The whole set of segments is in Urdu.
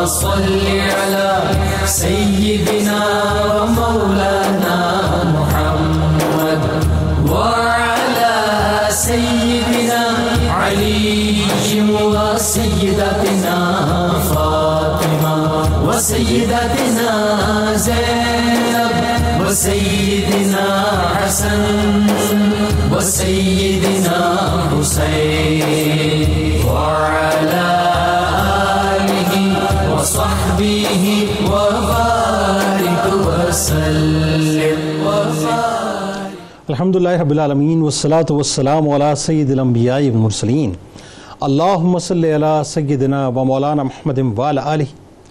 صل على سيدنا ومولانا محمد وعلى سيدنا علي وسيدتنا فاطمة وسيدتنا زينب وسيدنا حسن وسيدنا حسين وعلى آله وصحبه وبارك وسلم الحمدللہ رب العالمین والصلاة والسلام علی سید الانبیاء والمرسلین اللہم صلی علی سیدنا و مولانا محمد وعلی آلہ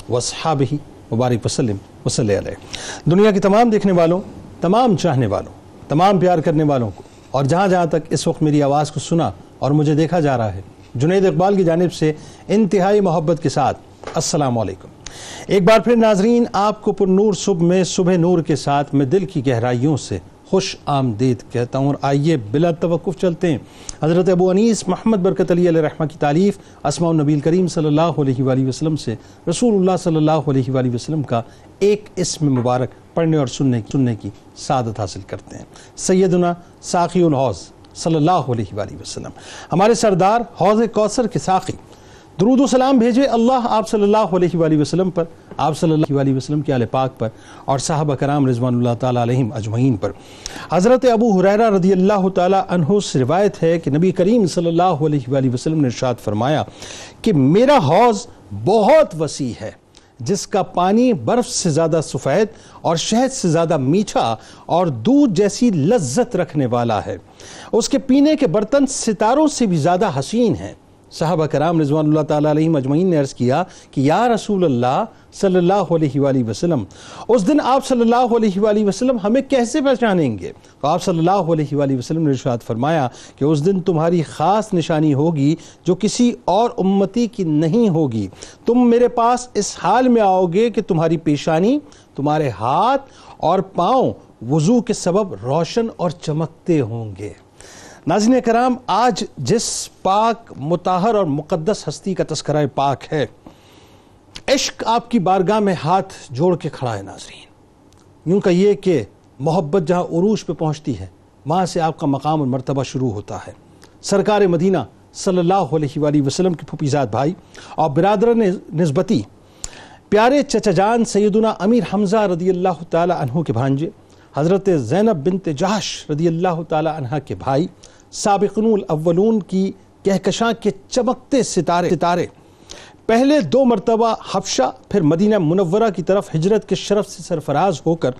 واصحابہ وبارک وسلم وصلی علیہ۔ دنیا کے تمام دیکھنے والوں، تمام چاہنے والوں، تمام پیار کرنے والوں کو، اور جہاں جہاں تک اس وقت میری آواز کو سنا اور مجھے دیکھا جا رہا ہے، جنید اقبال کی جانب سے انتہائی محبت کے ساتھ السلام علیکم۔ ایک بار پھر ناظرین، آپ کو پر نور صبح میں صبح نور کے ساتھ میں دل کی گہرائیوں سے خوش آمدید کہتا ہوں، اور آئیے بلا توقف چلتے ہیں حضرت ابو انیس محمد برکت علی علیہ رحمہ کی تعریف اسماء النبی کریم صلی اللہ علیہ وآلہ وسلم سے رسول اللہ صلی اللہ علیہ وآلہ وسلم کا ایک اسم مبارک پڑھنے اور سننے کی سعادت حاصل کرتے ہیں۔ سیدنا ساقی الحوض صلی اللہ علیہ وآلہ وسلم، ہمارے سردار حوض کوثر کے ساقی، درود و سلام بھیجے اللہ آپ صلی اللہ علیہ وآلہ وسلم پر، آپ صلی اللہ علیہ وسلم کے آل پاک پر، اور صحابہ کرام رضوان اللہ تعالیٰ علیہم اجمعین پر۔ حضرت ابو ہریرہ رضی اللہ تعالیٰ عنہ سے روایت ہے کہ نبی کریم صلی اللہ علیہ وآلہ وسلم نے ارشاد فرمایا کہ میرا حوض بہت وسیع ہے، جس کا پانی برف سے زیادہ سفید اور شہد سے زیادہ میٹھا اور دودھ جیسی لذت رکھنے والا ہے، اس کے پینے کے برتن ستاروں سے بھی زیادہ حسین ہیں۔ صحابہ کرام رضوان اللہ تعالیٰ علیہم اجمعین نے عرض کیا کہ یا رسول اللہ صلی اللہ علیہ وآلہ وسلم، اس دن آپ صلی اللہ علیہ وآلہ وسلم ہمیں کیسے پہچانیں گے؟ تو آپ صلی اللہ علیہ وآلہ وسلم نے ارشاد فرمایا کہ اس دن تمہاری خاص نشانی ہوگی جو کسی اور امتی کی نہیں ہوگی، تم میرے پاس اس حال میں آؤ گے کہ تمہاری پیشانی، تمہارے ہاتھ اور پاؤں وضو کے سبب روشن اور چمکتے ہوں گے۔ ناظرین کرام، آج جس پاک مطہر اور مقدس ہستی کا تذکرہ پاک ہے، عشق آپ کی بارگاہ میں ہاتھ جوڑ کے کھڑا ہے۔ ناظرین، یوں کہیے کہ محبت جہاں عروج پہ پہنچتی ہے، وہاں سے آپ کا مقام اور مرتبہ شروع ہوتا ہے۔ سرکار مدینہ صلی اللہ علیہ وآلہ وسلم کے پھوپھیزاد بھائی اور برادران نسبتی پیارے چچا جان سیدنا امیر حمزہ رضی اللہ تعالی عنہ کے بھانجے حضرت زینب بنت جحش رضی اللہ تعالی عنہ کے بھائی، سابقون الاولون کی کہکشاں کے چمکتے ستارے پہلے 2 مرتبہ حبشہ پھر مدینہ منورہ کی طرف ہجرت کے شرف سے سرفراز ہو کر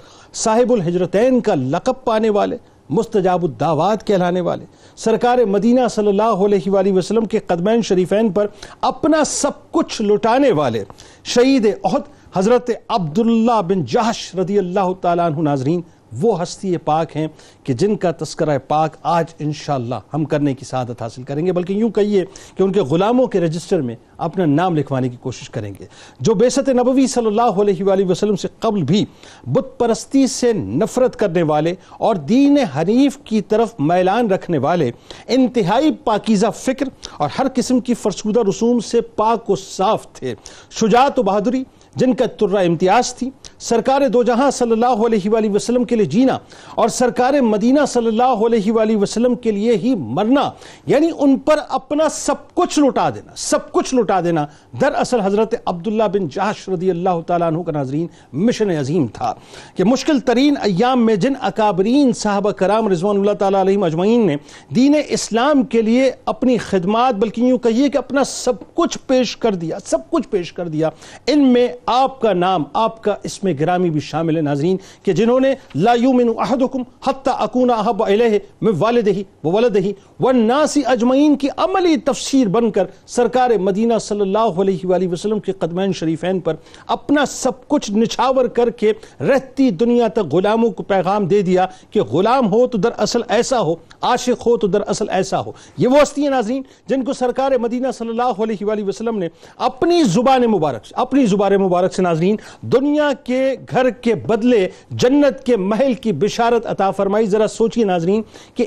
صاحب الہجرتین کا لقب پانے والے، مستجاب الدعوات کہلانے والے، سرکار مدینہ صلی اللہ علیہ وآلہ وسلم کے قدمین شریفین پر اپنا سب کچھ لٹانے والے شہید احد حضرت عبداللہ بن جحش رضی اللہ تعالیٰ عنہ ناظرین وہ ہستی پاک ہیں کہ جن کا تذکرہ پاک آج انشاءاللہ ہم کرنے کی سعادت حاصل کریں گے، بلکہ یوں کہیے کہ ان کے غلاموں کے رجسٹر میں اپنا نام لکھوانے کی کوشش کریں گے، جو بعثت نبوی صلی اللہ علیہ وآلہ وسلم سے قبل بھی بت پرستی سے نفرت کرنے والے اور دین حنیف کی طرف میلان رکھنے والے، انتہائی پاکیزہ فکر اور ہر قسم کی فرسودہ رسوم سے پاک و صاف تھے، شجاعت و بہادری جن کا ترہ امتیاز تھی، سرکار دو جہاں صلی اللہ علیہ وآلہ وسلم کے لیے جینا اور سرکار مدینہ صلی اللہ علیہ وآلہ وسلم کے لیے ہی مرنا، یعنی ان پر اپنا سب کچھ لٹا دینا دراصل حضرت عبداللہ بن جحش رضی اللہ تعالیٰ عنہ کا ناظرین مشن عظیم تھا کہ مشکل ترین ایام میں جن اکابرین صحابہ کرام رضوان اللہ تعالیٰ علیہم اجمعین نے دین اسلام کے لیے اپنی خدمات بلکہ یوں کہیے کہ اپنا سب کچھ پیش کر دیا، ان میں آپ کا نام، آپ کا اسم گرامی بھی شامل ہے ناظرین، کہ جنہوں نے لا یؤمن احدکم حتی اکون احب الیہ من والدہ وولدہ والناس اجمعین کی عملی تفسیر بن کر سرکار مدینہ صلی اللہ علیہ وآلہ وسلم کے قدمین شریفین پر اپنا سب کچھ نچھاور کر کے رہتی دنیا تک غلاموں کو پیغام دے دیا کہ غلام ہو تو دراصل ایسا ہو، عاشق ہو تو دراصل ایسا ہو۔ یہ وہ ہستی ہیں ناظرین جن کو سرکار مدینہ صلی اللہ علیہ وآلہ وسلم نے اپنی زبان مبارک سے ناظرین دنیا کے گھر کے بدلے جنت کے محل کی بشارت عطا فرمائی۔ ذرا سوچئے ناظرین کہ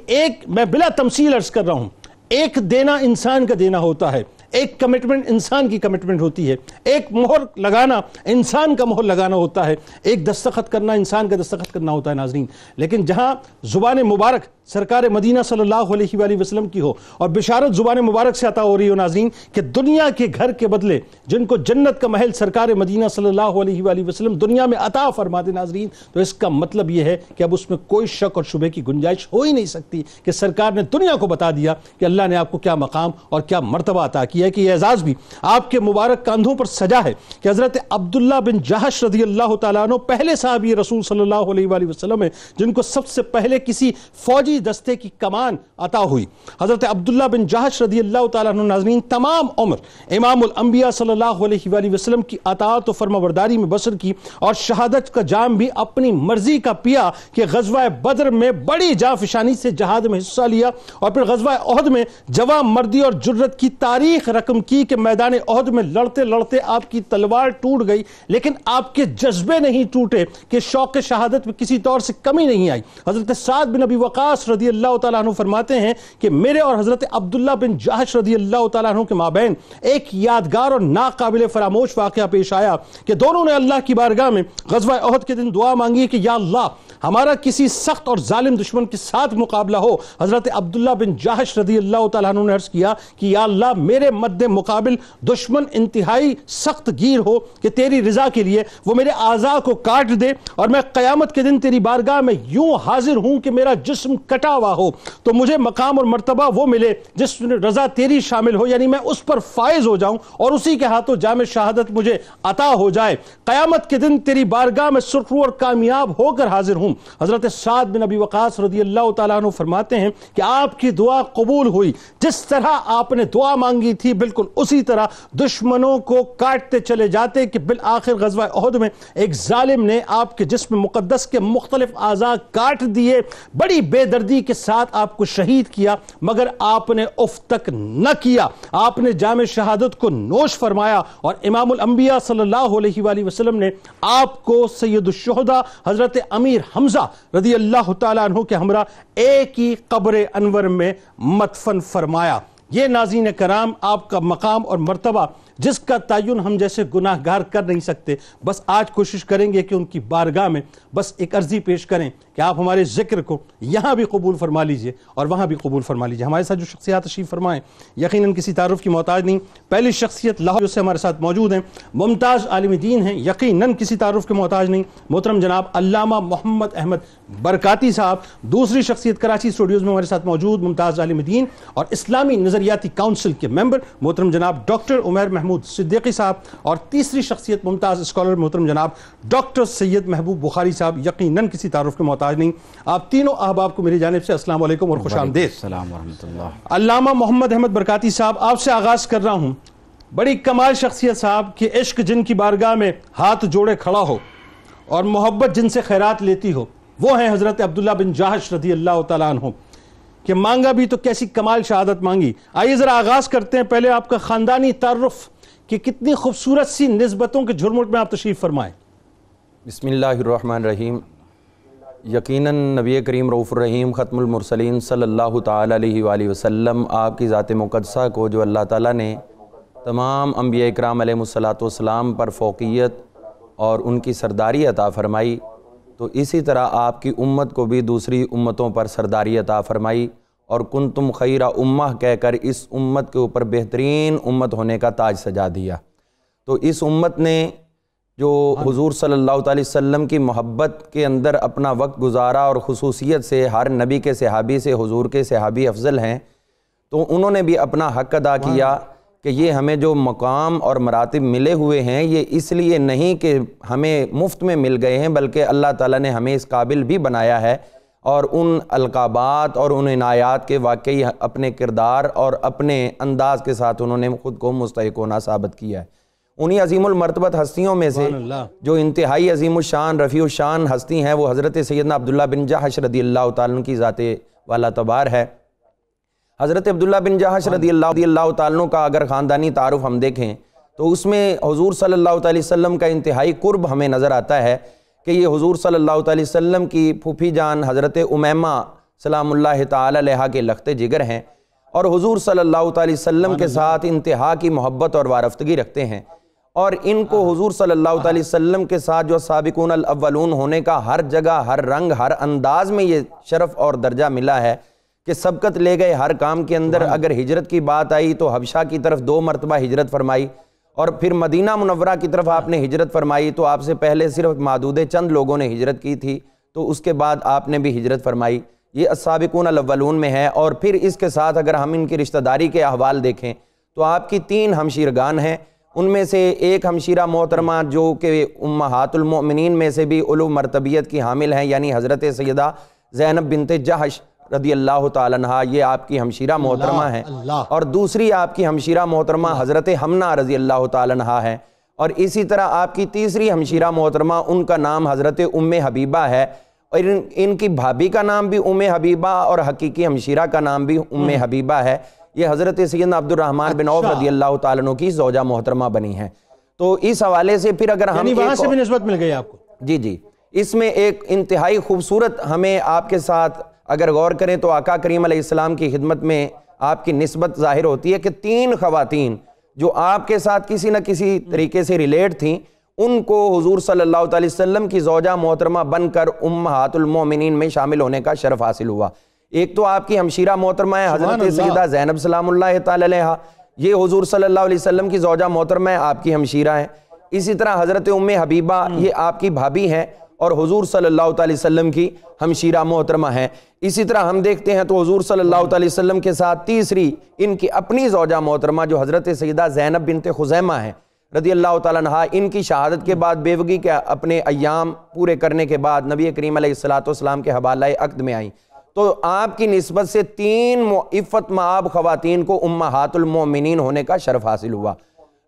میں بلا تمثیل عرض کر رہا ہوں، ایک دینا انسان کا دینا ہوتا ہے، ایک کمٹمنٹ انسان کی کمٹمنٹ ہوتی ہے، ایک مہر لگانا انسان کا مہر لگانا ہوتا ہے، ایک دستخط کرنا انسان کا دستخط کرنا ہوتا ہے ناظرین۔ لیکن جہاں زبان مبارک سرکار مدینہ صلی اللہ علیہ وآلہ وسلم کی ہو اور بشارت زبان مبارک سے عطا ہو رہی ہو ناظرین کہ دنیا کے گھر کے بدلے جن کو جنت کا محل سرکار مدینہ صلی اللہ علیہ وآلہ وسلم دنیا میں عطا فرما دے ناظرین، تو اس کا مطلب یہ ہے کہ اب اس میں کوئی شک اور شبہ کی گنجائش ہو ہی نہیں سکتی کہ سرکار نے دنیا کو بتا دیا کہ اللہ نے آپ کو کیا مقام اور کیا مرتبہ عطا کیا ہے، کہ یہ اعزاز بھی آپ کے مبارک کاندھوں پر سجا ہے کہ حضرت عبداللہ بن جہش رضی اللہ تعالیٰ عنہ پہلے صحابی رسول صلی اللہ علیہ وآلہ وسلم ہیں جن کو سب سے پہلے کسی فوجی دستے کی کمان عطا ہوئی۔ حضرت عبداللہ بن جہش رضی اللہ تعالیٰ عنہ ناظرین تمام عمر امام الانبیاء صلی اللہ علیہ وآلہ وسلم کی اطاعت و فرمانبرداری میں بسر کی اور شہادت کا جام بھی اپنی مرضی کا پیا کہ غزوہ بدر میں بڑی جانفشانی سے جہاد میں حصہ لیا اور پھر غزوہ احد میں جواں مردی اور جرت کی تاریخ رقم کی کہ میدان احد میں لڑتے لڑتے آپ کی تلوار ٹوٹ گئی لیکن آپ کے جذبے نہیں ٹوٹے کہ شوق شہادت میں کسی طور سے کمی نہیں آئی۔ حضرت سعد بن ابی وقاص رضی اللہ تعالیٰ عنہ فرماتے ہیں کہ میرے اور حضرت عبداللہ بن جہش رضی اللہ تعالیٰ عنہ کے مابین ایک یادگار اور ناقابل فراموش واقعہ پیش آیا کہ دونوں نے اللہ کی بارگاہ میں غزوہ احد کے دن دعا مانگی کہ یا اللہ ہمارا کسی سخت اور ظالم دشمن کے ساتھ مقابلہ ہو۔ حضرت عبداللہ بن جہش رضی اللہ تعالیٰ عنہ نے عرض کیا کہ یا اللہ میرے مد مقابل دشمن انتہائی سخت گیر ہو کہ تیری رضا کے لیے وہ میرے اعضاء کو کاٹ دے اور میں قیامت کے دن تیری بارگاہ میں یوں حاضر ہوں کہ میرا جسم کٹا ہوا ہو، تو مجھے مقام اور مرتبہ وہ ملے جس میں رضا تیری شامل ہو، یعنی میں اس پر فائز ہو جاؤں اور اسی کے ہاتھوں جام شہادت مجھے عطا ہو جائے، قیامت کے دن تیری بارگاہ میں سرخرو اور کامیاب ہو کر حاضر ہوں۔ حضرت سعد بن ابی وقاص رضی اللہ تعالیٰ عنہ فرماتے ہیں کہ آپ کی دعا قبول ہوئی، جس طرح آپ نے دعا مانگی تھی بالکل اسی طرح دشمنوں کو کاٹتے چلے جاتے کہ بالآخر غزوہ احد میں ایک ظالم نے آپ کے جسم مقدس کے مختلف اعضاء کاٹ دیے، بڑی بے دردی کے ساتھ آپ کو شہید کیا، مگر آپ نے اف تک نہ کیا، آپ نے جام شہادت کو نوش فرمایا اور امام الانبیاء صلی اللہ علیہ وآلہ وسلم نے آپ کو سید الشہداء حضرت امیر حمزہ رضی اللہ تعالیٰ عنہ کے ہمراہ ایک ہی قبر انور میں مدفن فرمایا۔ یہ ناظرین کرام آپ کا مقام اور مرتبہ جس کا تعین ہم جیسے گناہگار کر نہیں سکتے، بس آج کوشش کریں گے کہ ان کی بارگاہ میں بس ایک عرضی پیش کریں کہ آپ ہمارے ذکر کو یہاں بھی قبول فرما لیجئے اور وہاں بھی قبول فرما لیجئے۔ ہمارے ساتھ جو شخصیات تشریف فرمائیں یقیناً کسی تعارف کی محتاج نہیں، پہلی شخصیت لاہور سے ہمارے ساتھ موجود ہیں، ممتاز عالم دین ہیں، یقیناً کسی تعارف کے محتاج نہیں، محترم جناب علامہ محمد احمد برکاتی صاحب۔ دوسری شخصیت کراچی اسٹوڈیوز میں ہمارے ساتھ موجود ممتاز عالم دین اور اسلامی نظریاتی کونسل کے ممبر محترم جناب ڈاکٹر عمیر محمود صدیقی صاحب، اور تیسری شخصیت ممتاز اسکالر محترم جناب ڈاکٹر سید محبوب بخاری صاحب، یقیناً کسی تعارف کے محتاج نہیں۔ آپ تینوں احباب کو میری جانب سے السلام علیکم اور خوش آمدید۔ السلام ورحمۃ اللہ۔ علامہ محمد احمد برکاتی صاحب، آپ سے آغاز کر رہا ہوں، بڑی کمال شخصیت صاحب کہ عشق جن کی بارگاہ میں ہاتھ جوڑے کھڑا ہو اور محبت جن سے خیرات لیتی ہو، وہ ہیں حضرت عبداللہ بن جہش رضی اللہ تعالیٰ عنہ، کہ مانگا بھی تو کیسی کمال شہادت مانگی۔ آئیے ذرا آغاز کرتے ہیں، پہلے آپ کا خاندانی تعارف کہ کتنی خوبصورت سی نسبتوں کے جھرمٹ میں آپ تشریف فرمائیں۔ بسم اللہ الرحمن الرحیم۔ یقیناً نبی کریم رؤوف الرحیم ختم المرسلین صلی اللہ تعالیٰ علیہ وآلہ وسلم آپ کی ذات مقدسہ کو جو اللہ تعالیٰ نے تمام انبیاء اکرام علیہ السلام پر فوقیت اور ان کی سرداری عطا فرمائی، تو اسی طرح آپ کی امت کو بھی دوسری امتوں پر سرداری عطا فرمائی اور کنتم خیر امہ کہہ کر اس امت کے اوپر بہترین امت ہونے کا تاج سجا دیا۔ تو اس امت نے جو حضور صلی اللہ علیہ وسلم کی محبت کے اندر اپنا وقت گزارا اور خصوصیت سے ہر نبی کے صحابی سے حضور کے صحابی افضل ہیں، تو انہوں نے بھی اپنا حق ادا کیا کہ یہ ہمیں جو مقام اور مراتب ملے ہوئے ہیں یہ اس لیے نہیں کہ ہمیں مفت میں مل گئے ہیں، بلکہ اللہ تعالیٰ نے ہمیں اس قابل بھی بنایا ہے اور ان القابات اور ان عنایات کے واقعی اپنے کردار اور اپنے انداز کے ساتھ انہوں نے خود کو مستحق ہونا ثابت کیا ہے۔ انہی عظیم المرتبت ہستیوں میں سے جو انتہائی عظیم الشان رفیع الشان ہستی ہیں وہ حضرت سیدنا عبداللہ بن جہش رضی اللہ تعالیٰ عنہ کی ذات والا تبار ہے۔ حضرت عبداللہ بن جہش رضی اللہ تعالیٰ عنہ کا اگر خاندانی تعارف ہم دیکھیں تو اس میں حضور صلی اللہ علیہ وسلم کا انتہائی قرب ہمیں نظر آتا ہے کہ یہ حضور صلی اللہ علیہ وسلم کی پھوپھی جان حضرت امیمہ سلام اللہ تعالی علیہا کے لخت جگر ہیں، اور حضور صلی اللہ علیہ وسلم کے ساتھ انتہا کی محبت اور وارفتگی رکھتے ہیں، اور ان کو حضور صلی اللہ علیہ وسلم کے ساتھ جو سابقون الاولون ہونے کا ہر جگہ، ہر رنگ، ہر انداز میں یہ شرف اور درجہ ملا ہے کہ سبقت لے گئے ہر کام کے اندر۔ اگر ہجرت کی بات آئی تو حبشہ کی طرف 2 مرتبہ ہجرت فرمائی، اور پھر مدینہ منورہ کی طرف آپ نے ہجرت فرمائی، تو آپ سے پہلے صرف معدود چند لوگوں نے ہجرت کی تھی، تو اس کے بعد آپ نے بھی ہجرت فرمائی۔ یہ السابقون الاولون میں ہے۔ اور پھر اس کے ساتھ اگر ہم ان کی رشتہ داری کے احوال دیکھیں تو آپ کی 3 ہمشیرگان ہیں، ان میں سے ایک ہمشیرہ محترمہ جو کہ امہات المؤمنین میں سے بھی علو مرتبیت کی حامل ہیں، یعنی حضرت سیدہ زینب بنت جحش رضی اللہ تعالیٰ عنہا، یہ آپ کی ہمشیرہ محترمہ ہیں۔ اور دوسری آپ کی ہمشیرہ محترمہ حضرت حمنہ رضی اللہ تعالیٰ عنہا ہے، اور اسی طرح آپ کی تیسری ہمشیرہ محترمہ، ان کا نام حضرت ام حبیبہ ہے، اور ان کی بھابھی کا نام بھی ام حبیبہ اور حقیقی ہمشیرہ کا نام بھی ام حبیبہ ہے۔ یہ حضرت سیدنا عبد الرحمن بن عوف رضی اللہ تعالیٰ عنہ کی زوجہ محترمہ بنی ہیں۔ تو اس حوالے سے پھر اگر ہم وہاں سے بھی نسبت مل گئی آپ کو؟ جی اس میں ایک انتہائی خوبصورت ہمیں آپ کے ساتھ اگر غور کریں تو آقا کریم علیہ السلام کی خدمت میں آپ کی نسبت ظاہر ہوتی ہے کہ 3 خواتین جو آپ کے ساتھ کسی نہ کسی طریقے سے ریلیٹ تھیں، ان کو حضور صلی اللہ علیہ وسلم کی زوجہ محترمہ بن کر امہات المومنین میں شامل ہونے کا شرف حاصل ہوا۔ ایک تو آپ کی ہمشیرہ محترمہ ہے حضرت سیدہ زینب سلام اللہ تعالی علیہا، یہ حضور صلی اللہ علیہ وسلم کی زوجہ محترمہ ہے، آپ کی ہمشیرہ ہیں۔ اسی طرح حضرت ام حبیبہ، یہ آپ کی بھابھی ہیں اور حضور صلی اللہ علیہ وسلم کی ہمشیرہ محترمہ ہیں۔ اسی طرح ہم دیکھتے ہیں تو حضور صلی اللہ علیہ وسلم کے ساتھ تیسری ان کی اپنی زوجہ محترمہ جو حضرت سیدہ زینب بنت خزیمہ ہیں رضی اللہ تعالیٰ عنہا، ان کی شہادت کے بعد بیوگی کے اپنے ایام پورے کرنے کے بعد نبی کریم علیہ السلام کے حوالہ عقد میں آئیں، تو آپ کی نسبت سے 3 عفت مآب خواتین کو امہات المومنین ہونے کا شرف حاصل ہوا۔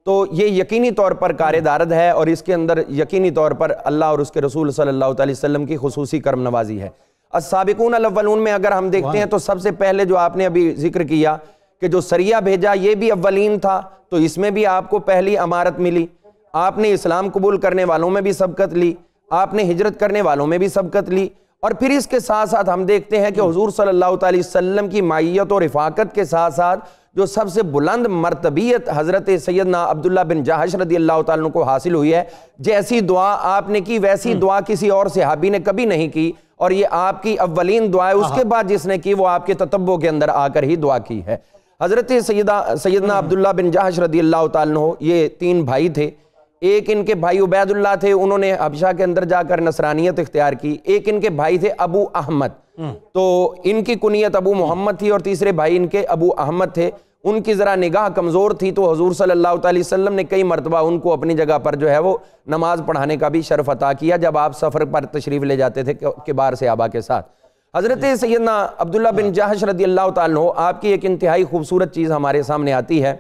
تو یہ یقینی طور پر کار دارد ہے، اور اس کے اندر یقینی طور پر اللہ اور اس کے رسول صلی اللہ علیہ وسلم کی خصوصی کرم نوازی ہے۔ السابقون الاولون میں اگر ہم دیکھتے ہیں تو سب سے پہلے جو آپ نے ابھی ذکر کیا کہ جو سریہ بھیجا یہ بھی اولین تھا، تو اس میں بھی آپ کو پہلی امارت ملی۔ آپ نے اسلام قبول کرنے والوں میں بھی سبقت لی، آپ نے ہجرت کرنے والوں میں بھی سبقت لی، اور پھر اس کے ساتھ ساتھ ہم دیکھتے ہیں کہ حضور صلی اللہ علیہ وسلم کی معیت اور رفاقت کے ساتھ ساتھ جو سب سے بلند مرتبیت حضرت سیدنا عبداللہ بن جحش رضی اللہ تعالیٰ عنہ کو حاصل ہوئی ہے، جیسی دعا آپ نے کی ویسی دعا کسی اور صحابی نے کبھی نہیں کی، اور یہ آپ کی اولین دعا ہے۔ اس کے بعد جس نے کی وہ آپ کے تتبع کے اندر آ کر ہی دعا کی ہے۔ حضرت سیدنا عبداللہ بن جحش رضی اللہ تعالیٰ عنہ، یہ 3 بھائی تھے، ایک ان کے بھائی عبید اللہ تھے، انہوں نے حبشہ کے اندر جا کر نصرانیت اختیار کی، ایک ان کے بھائی تھے ابو احمد، تو ان کی کنیت ابو محمد تھی، اور تیسرے بھائی ان کے ابو احمد تھے۔ ان کی ذرا نگاہ کمزور تھی، تو حضور صلی اللہ علیہ وسلم نے کئی مرتبہ ان کو اپنی جگہ پر جو ہے وہ نماز پڑھانے کا بھی شرف عطا کیا جب آپ سفر پر تشریف لے جاتے تھے کبار صحابہ کے ساتھ۔ حضرت سیدنا عبداللہ بن جحش رضی اللہ تعالیٰ عنہ، آپ کی ایک انتہائی خوبصورت چیز ہمارے سامنے آتی ہے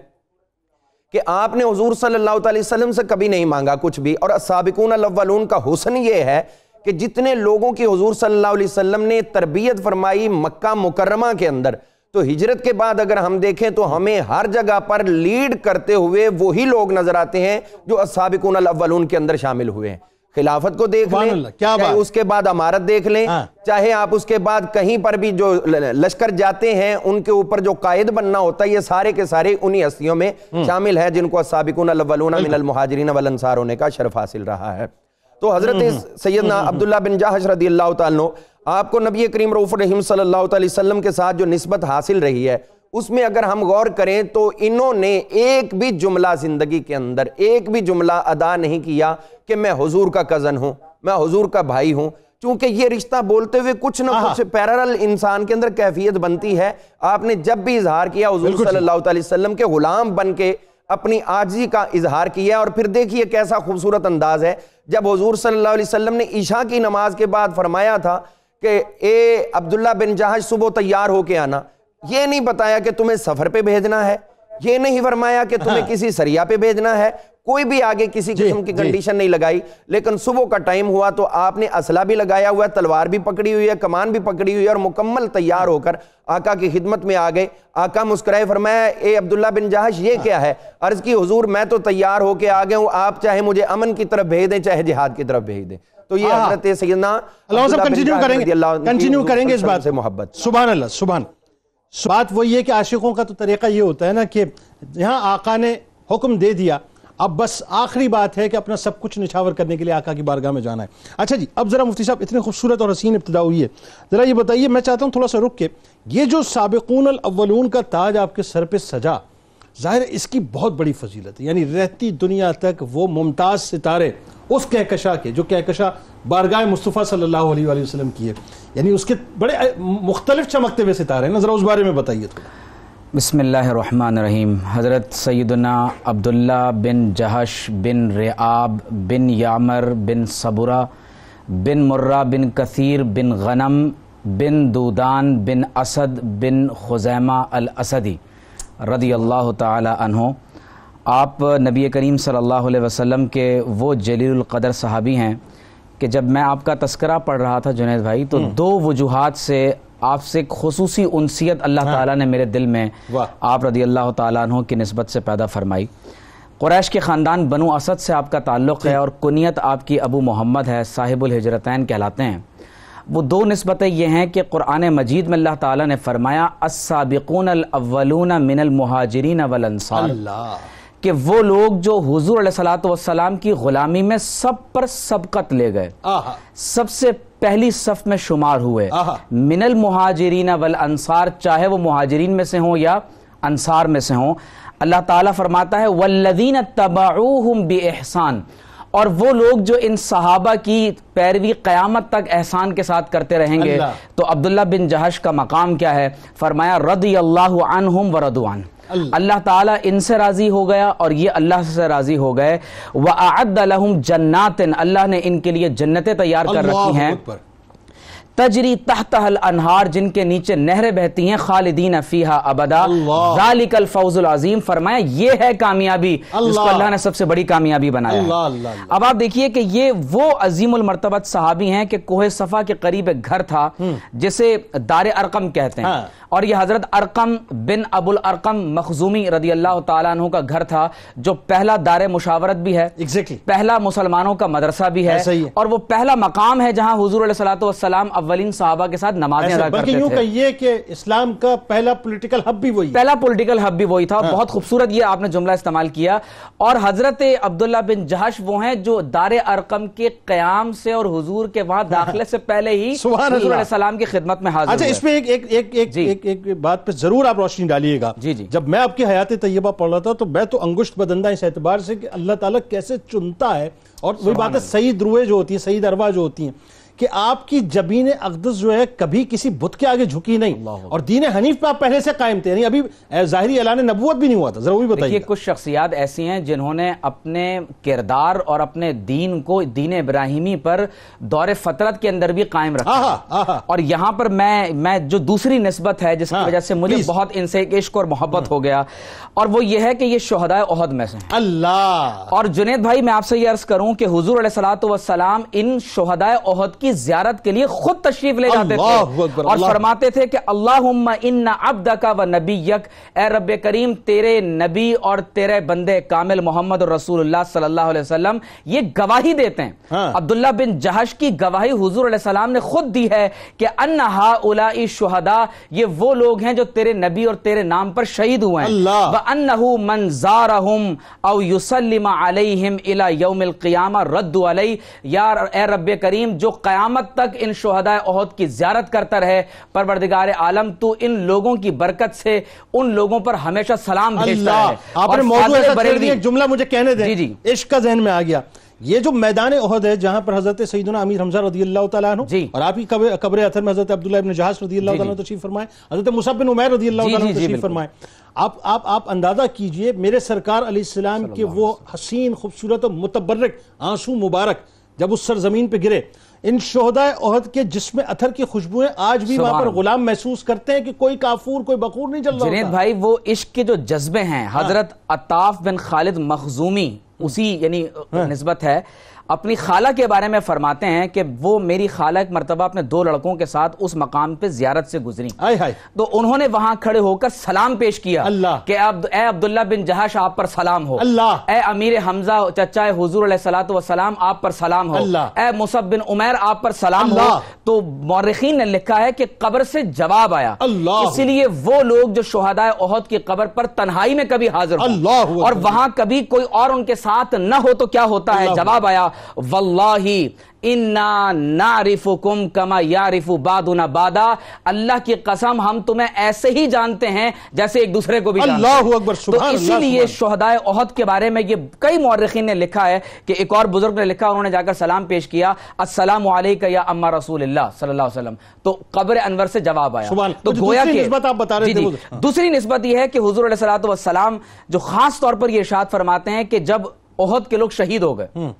کہ آپ نے حضور صلی اللہ علیہ وسلم سے کبھی نہیں مانگا کچھ بھی، اور السابقون الاولون کا حسن یہ ہے کہ جتنے لوگوں کی حضور صلی اللہ علیہ وسلم نے تربیت فرمائی مکہ مکرمہ کے اندر، تو ہجرت کے بعد اگر ہم دیکھیں تو ہمیں ہر جگہ پر لیڈ کرتے ہوئے وہی لوگ نظر آتے ہیں جو السابقون الاولون کے اندر شامل ہوئے ہیں۔ خلافت کو دیکھ لیں، چاہے اس کے بعد امارت دیکھ لیں، چاہے آپ اس کے بعد کہیں پر بھی جو لشکر جاتے ہیں ان کے اوپر جو قائد بننا ہوتا ہے، یہ سارے کے سارے انہی ہستیوں میں شامل ہیں جن کو السابقون الاولون من المہاجرین والانصار ہونے کا شرف حاصل رہا ہے۔ تو حضرت سیدنا عبداللہ بن جحش رضی اللہ تعالیٰ عنہ، آپ کو نبی کریم رؤوف الرحیم صلی اللہ علیہ وسلم کے ساتھ جو نسبت حاصل رہی ہے، اس میں اگر ہم غور کریں تو انہوں نے ایک بھی جملہ زندگی کے اندر ایک بھی جملہ ادا نہیں کیا کہ میں حضور کا کزن ہوں، میں حضور کا بھائی ہوں، چونکہ یہ رشتہ بولتے ہوئے کچھ نہ کچھ پیرالل انسان کے اندر کیفیت بنتی ہے۔ آپ نے جب بھی اظہار کیا حضور صلی اللہ علیہ وسلم کے غلام بن کے اپنی عاجزی کا اظہار کیا، اور پھر دیکھیے کیسا خوبصورت انداز ہے جب حضور صلی اللہ علیہ وسلم نے عشاء کی نماز کے بعد فرمایا تھا کہ اے عبداللہ بن جحش صبح تیار ہو کے آنا، یہ نہیں بتایا کہ تمہیں سفر پہ بھیجنا ہے، یہ نہیں فرمایا کہ تمہیں کسی سریہ پہ بھیجنا ہے، کوئی بھی آگے کسی قسم کی کنڈیشن نہیں لگائی، لیکن صبح کا ٹائم ہوا تو آپ نے اسلحہ بھی لگایا ہوا ہے، تلوار بھی پکڑی ہوئی ہے، کمان بھی پکڑی ہوئی ہے، اور مکمل تیار ہو کر آقا کی خدمت میں آ گئے۔ آقا مسکرائے فرمایا اے عبداللہ بن جحش یہ کیا ہے؟ عرض کی حضور میں تو تیار ہو کے آ گیا ہوں، آپ چاہے مجھے امن کی طرف بھیج دیں چاہے جہاد کی طرف بھیج دیں۔ تو یہ حضرت سیدنا کنٹینیو کریں گے اس بات سے محبت۔ سبحان اللہ، سبحان بات وہی ہے کہ عاشقوں کا تو طریقہ یہ ہوتا ہے نا کہ یہاں آقا نے حکم دے دیا، اب بس آخری بات ہے کہ اپنا سب کچھ نچھاور کرنے کے لیے آقا کی بارگاہ میں جانا ہے۔ اچھا جی، اب ذرا مفتی صاحب اتنے خوبصورت اور حسین ابتدا ہوئی ہے، ذرا یہ بتائیے، میں چاہتا ہوں تھوڑا سا رک کے، یہ جو سابقون الاولون کا تاج آپ کے سر پہ سجا، ظاہر ہے اس کی بہت بڑی فضیلت ہے، یعنی رہتی دنیا تک وہ ممتاز ستارے اس کہکشاں کے جو کہکشاں بارگاہ مصطفیٰ صلی اللہ علیہ وآلہ وسلم کی ہے، یعنی اس کے بڑے مختلف چمکتے ہوئے ستارے ہیں نا، ذرا اس بارے میں بتائیے تھوڑا۔ بسم اللہ الرحمن الرحیم۔ حضرت سیدنا عبداللہ بن جہش بن رعاب بن یعمر بن صبرہ بن مرہ بن کثیر بن غنم بن دودان بن اسد بن خزیمہ الاسدی رضی اللہ تعالی عنہ، آپ نبی کریم صلی اللہ علیہ وسلم کے وہ جلیل القدر صحابی ہیں کہ جب میں آپ کا تذکرہ پڑھ رہا تھا جنید بھائی تو دو وجوہات سے آپ سے ایک خصوصی انسیت اللہ تعالیٰ نے میرے دل میں آپ رضی اللہ تعالیٰ عنہ کی نسبت سے پیدا فرمائی۔ قریش کے خاندان بنو اسد سے آپ کا تعلق ہے اور کنیت آپ کی ابو محمد ہے، صاحب الہجرتین کہلاتے ہیں۔ وہ دو نسبتیں یہ ہیں کہ قرآن مجید میں اللہ تعالیٰ نے فرمایا السابقون الاولون من المہاجرین والانصار، کہ وہ لوگ جو حضور علیہ السلام کی غلامی میں سب پر سبقت لے گئے، سب سے پہلی صف میں شمار ہوئے، من المہاجرین والانصار، چاہے وہ مہاجرین میں سے ہوں یا انصار میں سے ہوں۔ اللہ تعالیٰ فرماتا ہے والذین تبعوہم بإحسان، اور وہ لوگ جو ان صحابہ کی پیروی قیامت تک احسان کے ساتھ کرتے رہیں گے۔ تو عبداللہ بن جہش کا مقام کیا ہے؟ فرمایا رضی اللہ عنہم ورضوا عنہ، اللہ تعالیٰ ان سے راضی ہو گیا اور یہ اللہ سے راضی ہو گئے۔ وَأَعَدَّ لَهُمْ جَنَّاتٍ، اللہ نے ان کے لیے جنتیں تیار کر رکھی ہیں، تجری تحتها الانہار، جن کے نیچے نہریں بہتی ہیں، خالدین فیہا ابدا، ذالک الفوز العظیم، فرمایا یہ ہے کامیابی جس کو اللہ نے سب سے بڑی کامیابی بنایا ہے۔ اب آپ دیکھیے کہ یہ وہ عظیم المرتبت صحابی ہیں کہ کوہ صفا کے قریب ایک گھر تھا جسے دار ارقم کہتے ہیں، اور یہ حضرت ارقم بن ابو الارقم مخزومی رضی اللہ تعالیٰ عنہ کا گھر تھا، جو پہلا دار مشاورت بھی ہے، پہلا مسلمانوں کا مدرسہ بھی ہے، اور وہ پہلا مقام ہے جہاں حضور علیہ السلام اولین صحابہ کے ساتھ نمازیں ادا کرتے تھے۔ یوں کہیے کہ اسلام کا پہلا پولیٹیکل ہب بھی وہی، پہلا پولیٹیکل ہب بھی وہی تھا۔ بہت خوبصورت یہ آپ نے جملہ استعمال کیا۔ اور حضرت عبداللہ بن جہش وہ ہیں جو دار ارقم کے قیام سے اور حضور کے وہاں داخلے سے پہلے ہی حضور علیہ السلام کی خدمت میں حاضر ہوئے۔ اچھا، اس پہ ایک بات پہ ضرور آپ روشنی ڈالیے گا۔ جب میں آپ کی حیات طیبہ پڑھ رہا تھا تو میں تو انگشت بدندہ اس اعتبار سے کہ اللہ تعالیٰ کیسے چنتا ہے، اور وہی بات ہے سعید روح جو ہوتی ہیں، سعید ارواح جو ہوتی ہیں، کہ آپ کی جبین اقدس جو ہے کبھی کسی بت کے آگے جھکی نہیں، اور دین حنیف پہ آپ پہلے سے قائم تھے، یعنی ابھی ظاہری اعلان نبوت بھی نہیں ہوا تھا۔ ضرور بتائیے۔ کچھ شخصیات ایسی ہیں جنہوں نے اپنے کردار اور اپنے دین کو دین ابراہیمی پر دور فطرت کے اندر بھی قائم رکھا، اور یہاں پر میں جو دوسری نسبت ہے جس کی وجہ سے مجھے بہت ان سے ایک عشق اور محبت ہو گیا، اور وہ یہ ہے کہ یہ شہداء احد میں سے اللہ۔ اور جنید بھائی میں آپ سے یہ عرض کروں کہ حضور علیہ السلام ان شہداء احد کی زیارت کے لیے خود تشریف لے جاتے تھے اور فرماتے تھے کہ اللہم ان عبدک و نبیک، اے رب کریم تیرے نبی اور تیرے بندے کامل محمد رسول اللہ صلی اللہ علیہ وسلم یہ گواہی دیتے ہیں۔ عبداللہ بن جہش کی گواہی حضور علیہ السلام نے خود دی ہے کہ ان ہؤلاء شہداء، یہ وہ لوگ ہیں جو تیرے نبی اور تیرے نام پر شہید ہوئے ہیں، وانہ من زارہم او یسلم علیہم الی یوم القیامہ رد علی، یا اے رب کریم جو قیامت تک ان شہداء احد کی زیارت کرتا رہے، پروردگار عالم تو ان لوگوں کی برکت سے ان لوگوں پر ہمیشہ سلام بھیجتا ہے۔ آپ نے موضوع ایسا چھیڑ دیا، ایک جملہ مجھے کہنے دیں، عشق کا ذہن میں آ گیا۔ یہ جو میدان احد ہے جہاں پر حضرت سیدنا امیر حمزہ رضی اللہ تعالیٰ عنہ اور آپ کی قبر اثر میں حضرت عبداللہ بن جہش رضی اللہ تعالیٰ عنہ تشریف فرمائے، حضرت مصعب بن عمیر رضی اللہ تعالیٰ عنہ تشریف فرمائے۔ آپ اندازہ کیجئے میرے سرکار علیہ السلام کے وہ حسین خوبصورت و متبرک آنسو مبارک جب اس سرزمین پہ گرے، ان شہداء احد کے جسم اثر کی خوشبوئیں آج بھی وہاں پر غلام محسوس کرتے ہیں کہ کوئی کافور کوئی بخور نہیں چل رہا ہوتا۔ جنید بھائی وہ عشق کے جو جذبے ہیں، حضرت عطاف بن خالد مخزومی اسی یعنی نسبت ہے، اپنی خالہ کے بارے میں فرماتے ہیں کہ وہ میری خالہ ایک مرتبہ اپنے 2 لڑکوں کے ساتھ اس مقام پہ زیارت سے گزری، تو انہوں نے وہاں کھڑے ہو کر سلام پیش کیا کہ اے عبداللہ بن جہش آپ پر سلام ہو، اے امیر حمزہ چچا حضور علیہ الصلوۃ والسلام آپ پر سلام ہو، اے مصعب بن عمیر آپ پر سلام ہو۔ تو مورخین نے لکھا ہے کہ قبر سے جواب آیا، اسی لیے وہ لوگ جو شہداء احد کی قبر پر تنہائی میں کبھی حاضر ہوں اور وہاں کبھی کوئی اور ان کے ساتھ نہ ہو تو کیا ہوتا ہے؟ جواب آیا واللہ انا نعرفکم کما یعرف بعضنا بعضا، اللہ کی قسم ہم تمہیں ایسے ہی جانتے ہیں جیسے ایک دوسرے کو بھی جانتے ہیں۔ اللہ اکبر، سبحان اللہ۔ تو اسی لیے شہداء احد کے بارے میں یہ کئی مورخین نے لکھا ہے کہ ایک اور بزرگ نے لکھا، انہوں نے جا کر سلام پیش کیا، السلام علیکہ یا اما رسول اللہ صلی اللہ علیہ وسلم، تو قبر انور سے جواب آیا۔ تو گویا کہ دوسری نسبت یہ ہے کہ حضور علیہ الصلوۃ والسلام جو خاص طور پر یہ ارشاد فرماتے ہیں کہ جب احد کے لوگ شہید ہو گئے،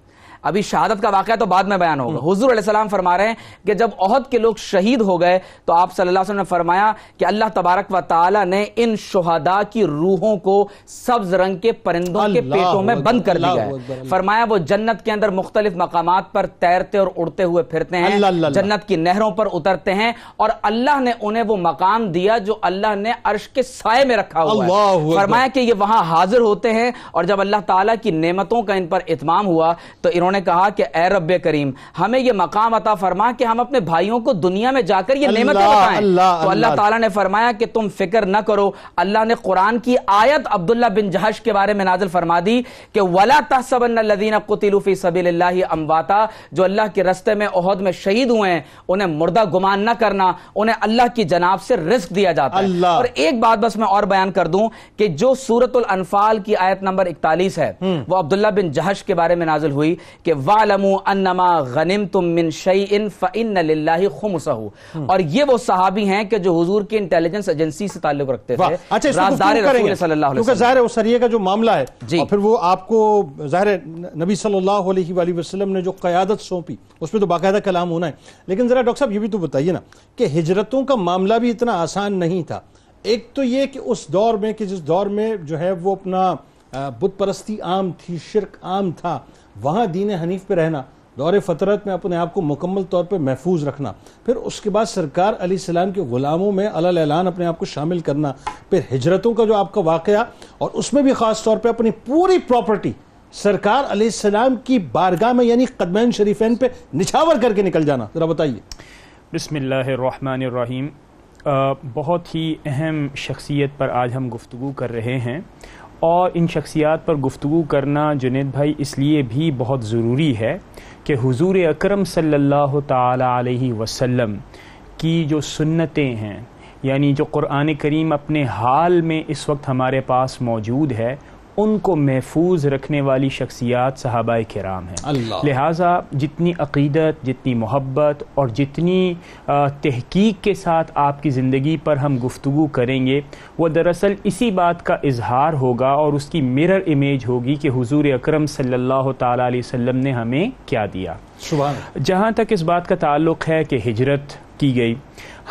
ابھی شہادت کا واقعہ تو بعد میں بیان ہوگا، حضور علیہ السلام فرما رہے ہیں کہ جب احد کے لوگ شہید ہو گئے تو آپ صلی اللہ علیہ وسلم نے فرمایا کہ اللہ تبارک و تعالی نے ان شہداء کی روحوں کو سبز رنگ کے پرندوں کے پیٹوں میں بند کر دیا ہے، فرمایا وہ جنت کے اندر مختلف مقامات پر تیرتے اور اڑتے ہوئے پھرتے ہیں، جنت کی نہروں پر اترتے ہیں، اور اللہ نے انہیں وہ مقام دیا جو اللہ نے عرش کے سائے میں رکھا ہوا ہے، فرمایا کہ یہ وہاں حاضر ہوتے ہیں، اور جب اللہ تعالیٰ کی نعمتوں کا ان پر اتمام ہوا تو انہوں نے کہا کہ اے رب کریم ہمیں یہ مقام عطا فرما کہ ہم اپنے بھائیوں کو دنیا میں جا کر یہ نعمتیں بتائیں۔ تو اللہ تعالیٰ نے فرمایا کہ تم فکر نہ کرو، اللہ نے قرآن کی آیت عبداللہ بن جہش کے بارے میں نازل فرما دی کہ وَلَا تَحْسَبَنَّ الَّذِينَ قُتِلُوا فِي سَبِيلِ اللَّهِ أَمْوَاتًا، جو اللہ کے راستے میں احد میں شہید ہوئے ہیں انہیں مردہ گمان نہ کرنا، انہیں اللہ کی جناب سے رزق دیا جاتا ہے۔ اور ایک بات بس میں اور بیان کر دوں کہ جو سورۃ الانفال کی آیت نمبر 41 ہے وہ عبداللہ بن جہش کے بارے میں نازل ہوئی کہ وَعْلَمُوا أَنَّمَا غَنِمْتُم مِّن شَيْءٍ فَإِنَّ لِلَّهِ خُمُسَهُ، اور یہ وہ صحابی ہیں کہ جو حضور کی انٹیلیجنس ایجنسی سے تعلق رکھتے تھے، رازدار رسول صلی اللہ علیہ وسلم، کیونکہ ظاہر ہے وہ سریہ کا جو معاملہ ہے اور پھر وہ آپ کو ظاہر ہے نبی صلی اللہ علیہ وآلہ وسلم نے جو قیادت سونپی اس پہ تو باقاعدہ کلام ہونا ہے، لیکن ذرا ڈاکٹر صاحب یہ بھی تو بتائیے نا کہ ہجرتوں کا معاملہ بھی اتنا آسان نہیں تھا۔ ایک تو یہ کہ اس دور میں کہ جس دور میں جو ہے وہ اپنا بت پرستی عام تھی، شرک عام تھا، وہاں دین حنیف پہ رہنا، دور فطرت میں اپنے آپ کو مکمل طور پہ محفوظ رکھنا، پھر اس کے بعد سرکار علیہ السلام کے غلاموں میں علی اعلان اپنے آپ کو شامل کرنا، پھر ہجرتوں کا جو آپ کا واقعہ اور اس میں بھی خاص طور پہ اپنی پوری پراپرٹی سرکار علیہ السلام کی بارگاہ میں یعنی قدمین شریفین پہ نچھاور کر کے نکل جانا، ذرا بتائیے۔ بسم اللہ الرحمن الرحیم۔ بہت ہی اہم شخصیت پر آج ہم گفتگو کر رہے ہیں، اور ان شخصیات پر گفتگو کرنا جنید بھائی اس لیے بھی بہت ضروری ہے کہ حضور اکرم صلی اللہ تعالی علیہ وسلم کی جو سنتیں ہیں، یعنی جو قرآن کریم اپنے حال میں اس وقت ہمارے پاس موجود ہے، ان کو محفوظ رکھنے والی شخصیات صحابہ کرام ہیں۔ لہٰذا جتنی عقیدت، جتنی محبت اور جتنی تحقیق کے ساتھ آپ کی زندگی پر ہم گفتگو کریں گے، وہ دراصل اسی بات کا اظہار ہوگا اور اس کی مرر امیج ہوگی کہ حضور اکرم صلی اللہ تعالیٰ علیہ وسلم نے ہمیں کیا دیا۔ جہاں تک اس بات کا تعلق ہے کہ ہجرت کی گئی،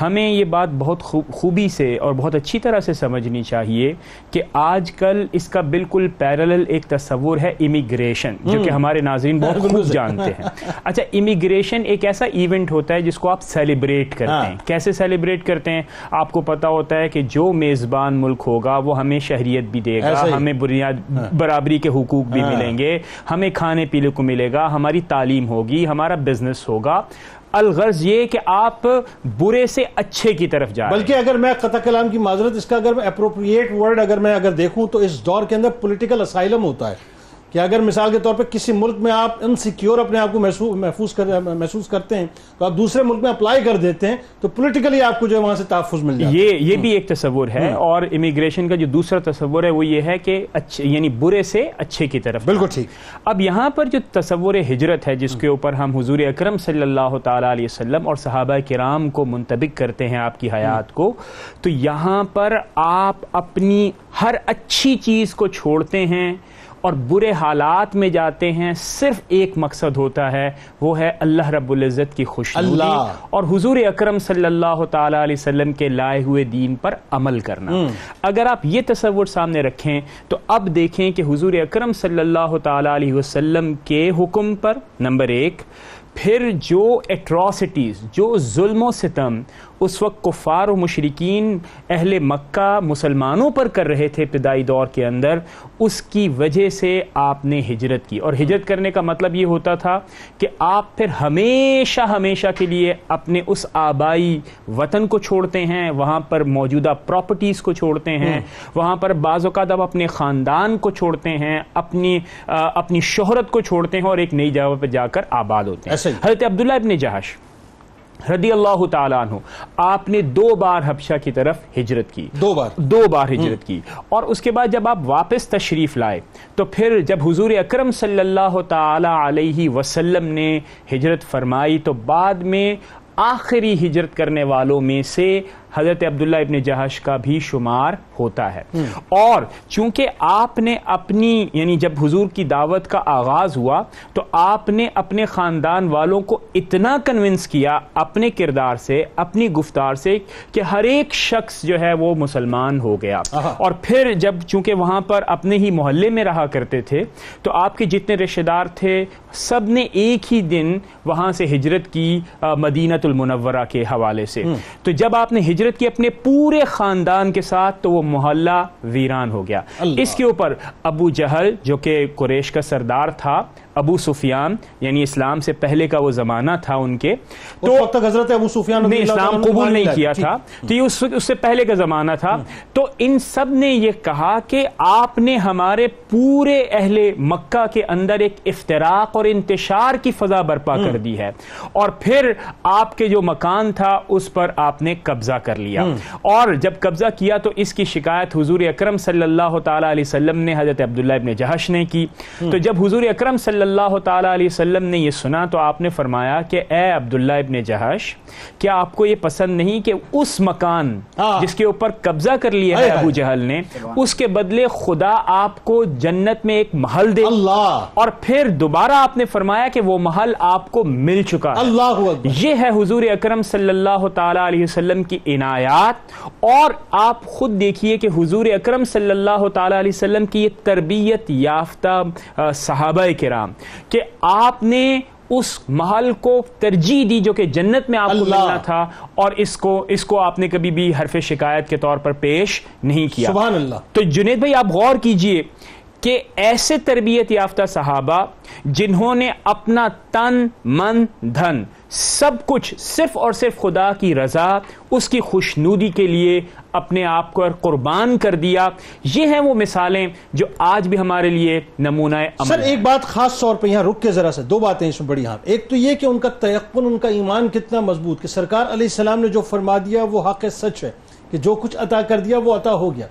ہمیں یہ بات بہت خوبی سے اور بہت اچھی طرح سے سمجھنی چاہیے کہ آج کل اس کا بالکل پیرالل ایک تصور ہے امیگریشن، جو کہ ہمارے ناظرین بہت خوب جانتے ہیں۔ اچھا، امیگریشن ایک ایسا ایونٹ ہوتا ہے جس کو آپ سیلیبریٹ کرتے ہیں۔ کیسے سیلیبریٹ کرتے ہیں؟ آپ کو پتا ہوتا ہے کہ جو میزبان ملک ہوگا وہ ہمیں شہریت بھی دے گا، ہمیں بنیاد برابری کے حقوق بھی ملیں گے، ہمیں کھانے پینے کو ملے گا، ہماری تعلیم ہوگی، ہمارا بزنس ہوگا۔ الغرض یہ کہ آپ برے سے اچھے کی طرف جا رہے ہیں۔ بلکہ اگر میں قطع کلام کی معذرت، اس کا اگر میں اپروپریٹ ورڈ اگر دیکھوں تو اس دور کے اندر پولیٹیکل اسائلم ہوتا ہے کہ اگر مثال کے طور پہ کسی ملک میں آپ انسیکیور اپنے آپ کو محسوس کرتے ہیں تو آپ دوسرے ملک میں اپلائی کر دیتے ہیں تو پولیٹیکلی آپ کو جو ہے وہاں سے تحفظ مل جاتا ہے۔ یہ بھی ایک تصور ہے، اور امیگریشن کا جو دوسرا تصور ہے وہ یہ ہے کہ یعنی برے سے اچھے کی طرف۔ بالکل ٹھیک۔ اب یہاں پر جو تصور ہجرت ہے جس کے اوپر ہم حضور اکرم صلی اللہ تعالیٰ علیہ وسلم اور صحابہ کرام کو منطبق کرتے ہیں آپ کی حیات کو، تو یہاں پر آپ اپنی ہر اچھی چیز کو چھوڑتے ہیں اور برے حالات میں جاتے ہیں، صرف ایک مقصد ہوتا ہے، وہ ہے اللہ رب العزت کی خوشنودی اور حضور اکرم صلی اللہ تعالی علیہ وسلم کے لائے ہوئے دین پر عمل کرنا۔ اگر آپ یہ تصور سامنے رکھیں تو اب دیکھیں کہ حضور اکرم صلی اللہ تعالی علیہ وسلم کے حکم پر نمبر ایک، پھر جو ایٹراسٹیز، جو ظلم و ستم اس وقت کفار و مشرکین اہل مکہ مسلمانوں پر کر رہے تھے ابتدائی دور کے اندر، اس کی وجہ سے آپ نے ہجرت کی۔ اور ہجرت کرنے کا مطلب یہ ہوتا تھا کہ آپ پھر ہمیشہ ہمیشہ کے لیے اپنے اس آبائی وطن کو چھوڑتے ہیں، وہاں پر موجودہ پراپرٹیز کو چھوڑتے ہیں، وہاں پر بعض اوقات آپ اپنے خاندان کو چھوڑتے ہیں، اپنی شہرت کو چھوڑتے ہیں اور ایک نئی جگہ پہ جا کر آباد ہوتے ہیں۔ حضرت عبداللہ ابن جہش رضی اللہ تعالیٰ عنہ، آپ نے 2 بار حبشہ کی طرف ہجرت کی، 2 بار ہجرت کی، اور اس کے بعد جب آپ واپس تشریف لائے تو پھر جب حضور اکرم صلی اللہ تعالیٰ علیہ وسلم نے ہجرت فرمائی تو بعد میں آخری ہجرت کرنے والوں میں سے حضرت عبداللہ ابن جہش کا بھی شمار ہوتا ہے۔ اور چونکہ آپ نے اپنی یعنی جب حضور کی دعوت کا آغاز ہوا تو آپ نے اپنے خاندان والوں کو اتنا کنونس کیا اپنے کردار سے، اپنی گفتار سے، کہ ہر ایک شخص جو ہے وہ مسلمان ہو گیا۔ اور پھر جب چونکہ وہاں پر اپنے ہی محلے میں رہا کرتے تھے تو آپ کے جتنے رشتہ دار تھے سب نے ایک ہی دن وہاں سے ہجرت کی مدینہ المنورہ کے حوالے سے۔ تو جب آپ نے ہجرت کی اپنے پورے خاندان کے ساتھ تو وہ محلہ ویران ہو گیا۔ اس کے اوپر ابو جہل جو کہ قریش کا سردار تھا، ابو سفیان یعنی اسلام سے پہلے کا وہ زمانہ تھا ان کے، تو اس وقت حضرت ابو سفیان نے اسلام قبول نہیں کیا تھا، تو یہ اس سے پہلے کا زمانہ تھا۔ تو ان سب نے یہ کہا کہ آپ نے ہمارے پورے اہل مکہ کے اندر ایک افتراق اور انتشار کی فضا برپا کر دی ہے، اور پھر آپ کے جو مکان تھا اس پر آپ نے قبضہ کر لیا۔ اور جب قبضہ کیا تو اس کی شکایت حضور اکرم صلی اللہ تعالی علیہ وسلم نے حضرت عبداللہ ابن جہش نے کی۔ تو جب حضور اکرم صلی اللہ تعالی علیہ وسلم نے یہ سنا تو آپ نے فرمایا کہ اے عبداللہ ابن جہش، کیا آپ کو یہ پسند نہیں کہ اس مکان جس کے اوپر قبضہ کر لیا ہے ابو جہل نے، اس کے بدلے خدا آپ کو جنت میں ایک محل دے؟ اور پھر دوبارہ آپ نے فرمایا کہ وہ محل آپ کو مل چکا ہے۔ یہ ہے حضور اکرم صلی اللہ تعالی علیہ وسلم کی عنایات۔ اور آپ خود دیکھیے کہ حضور اکرم صلی اللہ تعالی علیہ وسلم کی یہ تربیت یافتہ صحابہ کرام کہ آپ نے اس محل کو ترجیح دی جو کہ جنت میں آپ کو ملنا تھا، اور اس کو آپ نے کبھی بھی حرف شکایت کے طور پر پیش نہیں کیا۔ سبحان اللہ۔ تو جنید بھائی آپ غور کیجئے کہ ایسے تربیت یافتہ صحابہ جنہوں نے اپنا تن من دھن سب کچھ صرف اور صرف خدا کی رضا، اس کی خوشنودی کے لیے اپنے آپ کو قربان کر دیا، یہ ہیں وہ مثالیں جو آج بھی ہمارے لیے نمونہ عمل۔ سر ایک بات خاص طور پہ یہاں رک کے ذرا سے 2 باتیں اس میں بڑی اہم۔ ایک تو یہ کہ ان کا تیقن، ان کا ایمان کتنا مضبوط کہ سرکار علیہ السلام نے جو فرما دیا وہ حق سچ ہے، کہ جو کچھ عطا کر دیا وہ عطا ہو گیا۔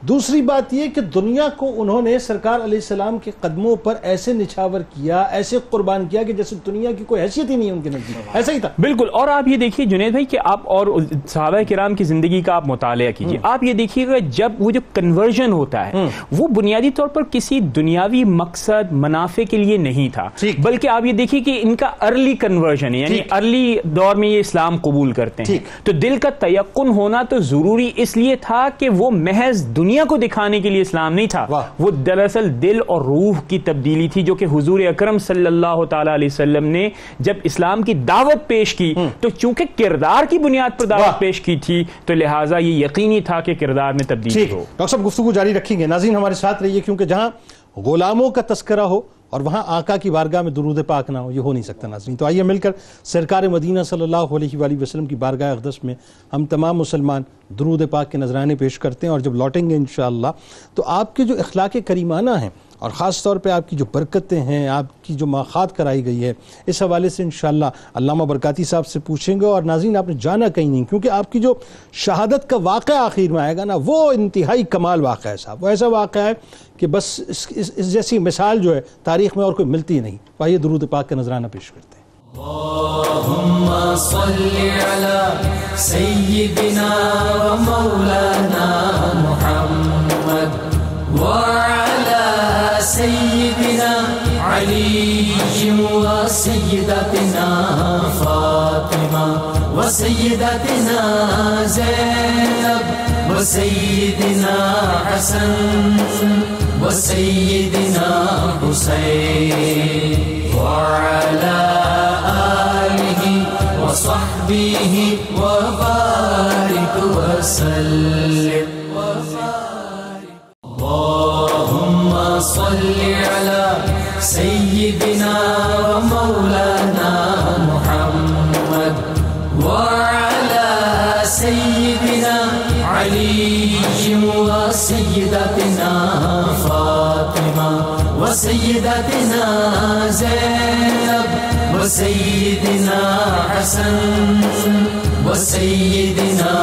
دوسری بات یہ کہ دنیا کو انہوں نے سرکار علیہ السلام کے قدموں پر ایسے نچھاور کیا، ایسے قربان کیا کہ جیسے دنیا کی کوئی حیثیت ہی نہیں ان کے نزدیک۔ ایسا ہی تھا بالکل۔ اور آپ یہ دیکھیے جنید بھائی کہ آپ اور صحابہ کرام کی زندگی کا آپ مطالعہ کیجیے، آپ یہ دیکھیے گا جب وہ جو کنورژن ہوتا ہے وہ بنیادی طور پر کسی دنیاوی مقصد منافع کے لیے نہیں تھا، بلکہ آپ یہ دیکھیے کہ ان کا ارلی کنورژن ہے، یعنی ارلی دور میں یہ اسلام قبول کرتے ہیں، تو دل کا تیقن ہونا تو ضروری اس لیے تھا کہ وہ محض دنیا کو دکھانے کے لیے اسلام نہیں تھا، وہ دراصل دل اور روح کی تبدیلی تھی جو کہ حضور اکرم صلی اللہ تعالی علیہ وسلم نے جب اسلام کی دعوت پیش کی تو چونکہ کردار کی بنیاد پر دعوت پیش کی تھی تو لہٰذا یہ یقینی تھا کہ کردار میں تبدیلی ہو۔ ڈاکٹر صاحب گفتگو جاری رکھیں گے، ناظرین ہمارے ساتھ رہیے، کیونکہ جہاں غلاموں کا تذکرہ ہو اور وہاں آقا کی بارگاہ میں درود پاک نہ ہو، یہ ہو نہیں سکتا ناظرین۔ تو آئیے مل کر سرکار مدینہ صلی اللہ علیہ وآلہ وسلم کی بارگاہ اقدس میں ہم تمام مسلمان درود پاک کے نذرانے پیش کرتے ہیں، اور جب لوٹیں گے انشاءاللہ تو آپ کے جو اخلاق کریمانہ ہیں اور خاص طور پہ آپ کی جو برکتیں ہیں، آپ کی جو ماخات کرائی گئی ہے، اس حوالے سے انشاءاللہ علامہ برکاتی صاحب سے پوچھیں گے۔ اور ناظرین آپ نے جانا کہیں نہیں، کیونکہ آپ کی جو شہادت کا واقعہ آخر میں آئے گا نا وہ انتہائی کمال واقعہ ہے صاحب، وہ ایسا واقعہ ہے کہ بس اس جیسی مثال جو ہے تاریخ میں اور کوئی ملتی نہیں۔ آئیے درود پاک کا نذرانہ پیش کرتے ہیں۔ اللہم صلی علی سیدنا و مولانا محمد وعلی سيدنا علي وسيدتنا فاطمة وسيدتنا زينب وسيدنا حسن وسيدنا حسين وعلى آله وصحبه وبارك وسلم. اللهم صل على سيدنا ومولانا محمد وعلى سيدنا علي وسيدتنا فاطمة وسيدتنا زينب وسيدنا حسن وسيدنا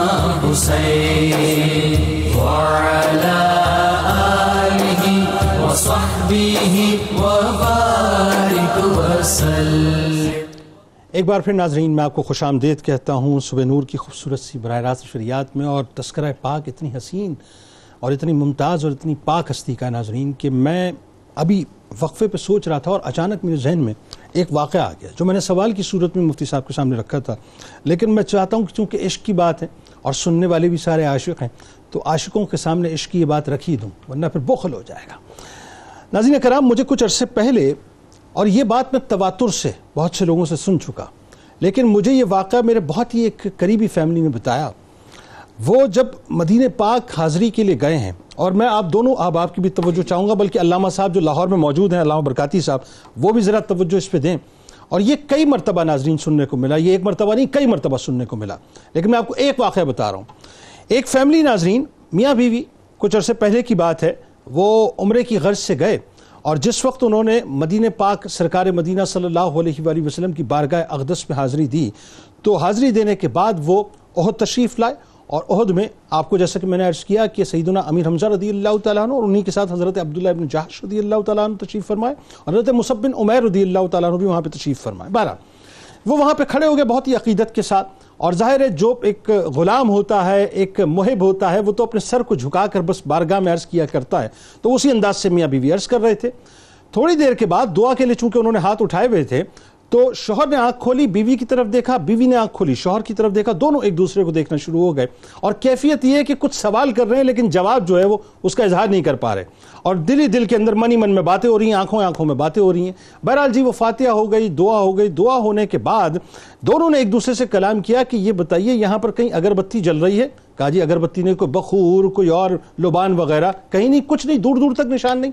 حسين وعلى آله وصحبه وبارك وسلم. ایک بار پھر ناظرین میں آپ کو خوش آمدید کہتا ہوں صبح نور کی خوبصورت سی براہ راست شریعت میں. اور تذکرہ پاک اتنی حسین اور اتنی ممتاز اور اتنی پاک ہستی کا ناظرین کہ میں ابھی وقفے پہ سوچ رہا تھا اور اچانک میرے ذہن میں ایک واقعہ آ گیا جو میں نے سوال کی صورت میں مفتی صاحب کے سامنے رکھا تھا. لیکن میں چاہتا ہوں کہ چونکہ عشق کی بات ہے اور سننے والے بھی سارے عاشق ہیں تو عاشقوں کے سامنے عشق کی یہ بات رکھ ہی دوں ورنہ پھر بخل ہو جائے گا. ناظرین کرام مجھے کچھ عرصے پہلے، اور یہ بات میں تواتر سے بہت سے لوگوں سے سن چکا، لیکن مجھے یہ واقعہ میرے بہت ہی ایک قریبی فیملی میں بتایا. وہ جب مدینہ پاک حاضری کے لیے گئے ہیں، اور میں آپ دونوں احباب کی بھی توجہ چاہوں گا، بلکہ علامہ صاحب جو لاہور میں موجود ہیں، علامہ برکاتی صاحب، وہ بھی ذرا توجہ اس پہ دیں. اور یہ کئی مرتبہ ناظرین سننے کو ملا، یہ ایک مرتبہ نہیں کئی مرتبہ سننے کو ملا، لیکن میں آپ کو ایک واقعہ بتا رہا ہوں. ایک فیملی ناظرین میاں بیوی، کچھ عرصے پہلے کی بات ہے، وہ عمرے کی غرض سے گئے، اور جس وقت انہوں نے مدینہ پاک سرکار مدینہ صلی اللہ علیہ وآلہ وسلم کی بارگاہ اقدس میں حاضری دی، تو حاضری دینے کے بعد وہ احد تشریف لائے. اور احد میں آپ کو جیسا کہ میں نے عرض کیا کہ سیدنا امیر حمزہ رضی اللہ تعالیٰ عنہ اور انہی کے ساتھ حضرت عبداللہ ابن جحش رضی اللہ تعالیٰ عنہ تشریف فرمائے، اور حضرت مصعب بن عمیر رضی اللہ تعالیٰ عنہ بھی وہاں پہ تشریف فرمائے. بہرحال وہ وہاں پہ کھڑے ہو گئے بہت ہی عقیدت کے ساتھ، اور ظاہر ہے جو ایک غلام ہوتا ہے، ایک محب ہوتا ہے، وہ تو اپنے سر کو جھکا کر بس بارگاہ میں عرض کیا کرتا ہے. تو اسی انداز سے میاں بیوی عرض کر رہے تھے. تھوڑی دیر کے بعد دعا کے لیے چونکہ انہوں نے ہاتھ اٹھائے ہوئے تھے، تو شوہر نے آنکھ کھولی، بیوی کی طرف دیکھا، بیوی نے آنکھ کھولی، شوہر کی طرف دیکھا، دونوں ایک دوسرے کو دیکھنا شروع ہو گئے. اور کیفیت یہ ہے کہ کچھ سوال کر رہے ہیں لیکن جواب جو ہے وہ اس کا اظہار نہیں کر پا رہے، اور دل ہی دل کے اندر من ہی من میں باتیں ہو رہی ہیں، آنکھوں میں باتیں ہو رہی ہیں. بہرحال جی وہ فاتحہ ہو گئی، دعا ہو گئی. دعا ہونے کے بعد دونوں نے ایک دوسرے سے کلام کیا کہ یہ بتائیے یہاں پر کہیں اگربتی جل رہی ہے؟ کہا جی اگربتی نہیں، کوئی بخور، کوئی اور لبان وغیرہ کہیں نہیں، کچھ نہیں، دور دور تک نشان نہیں.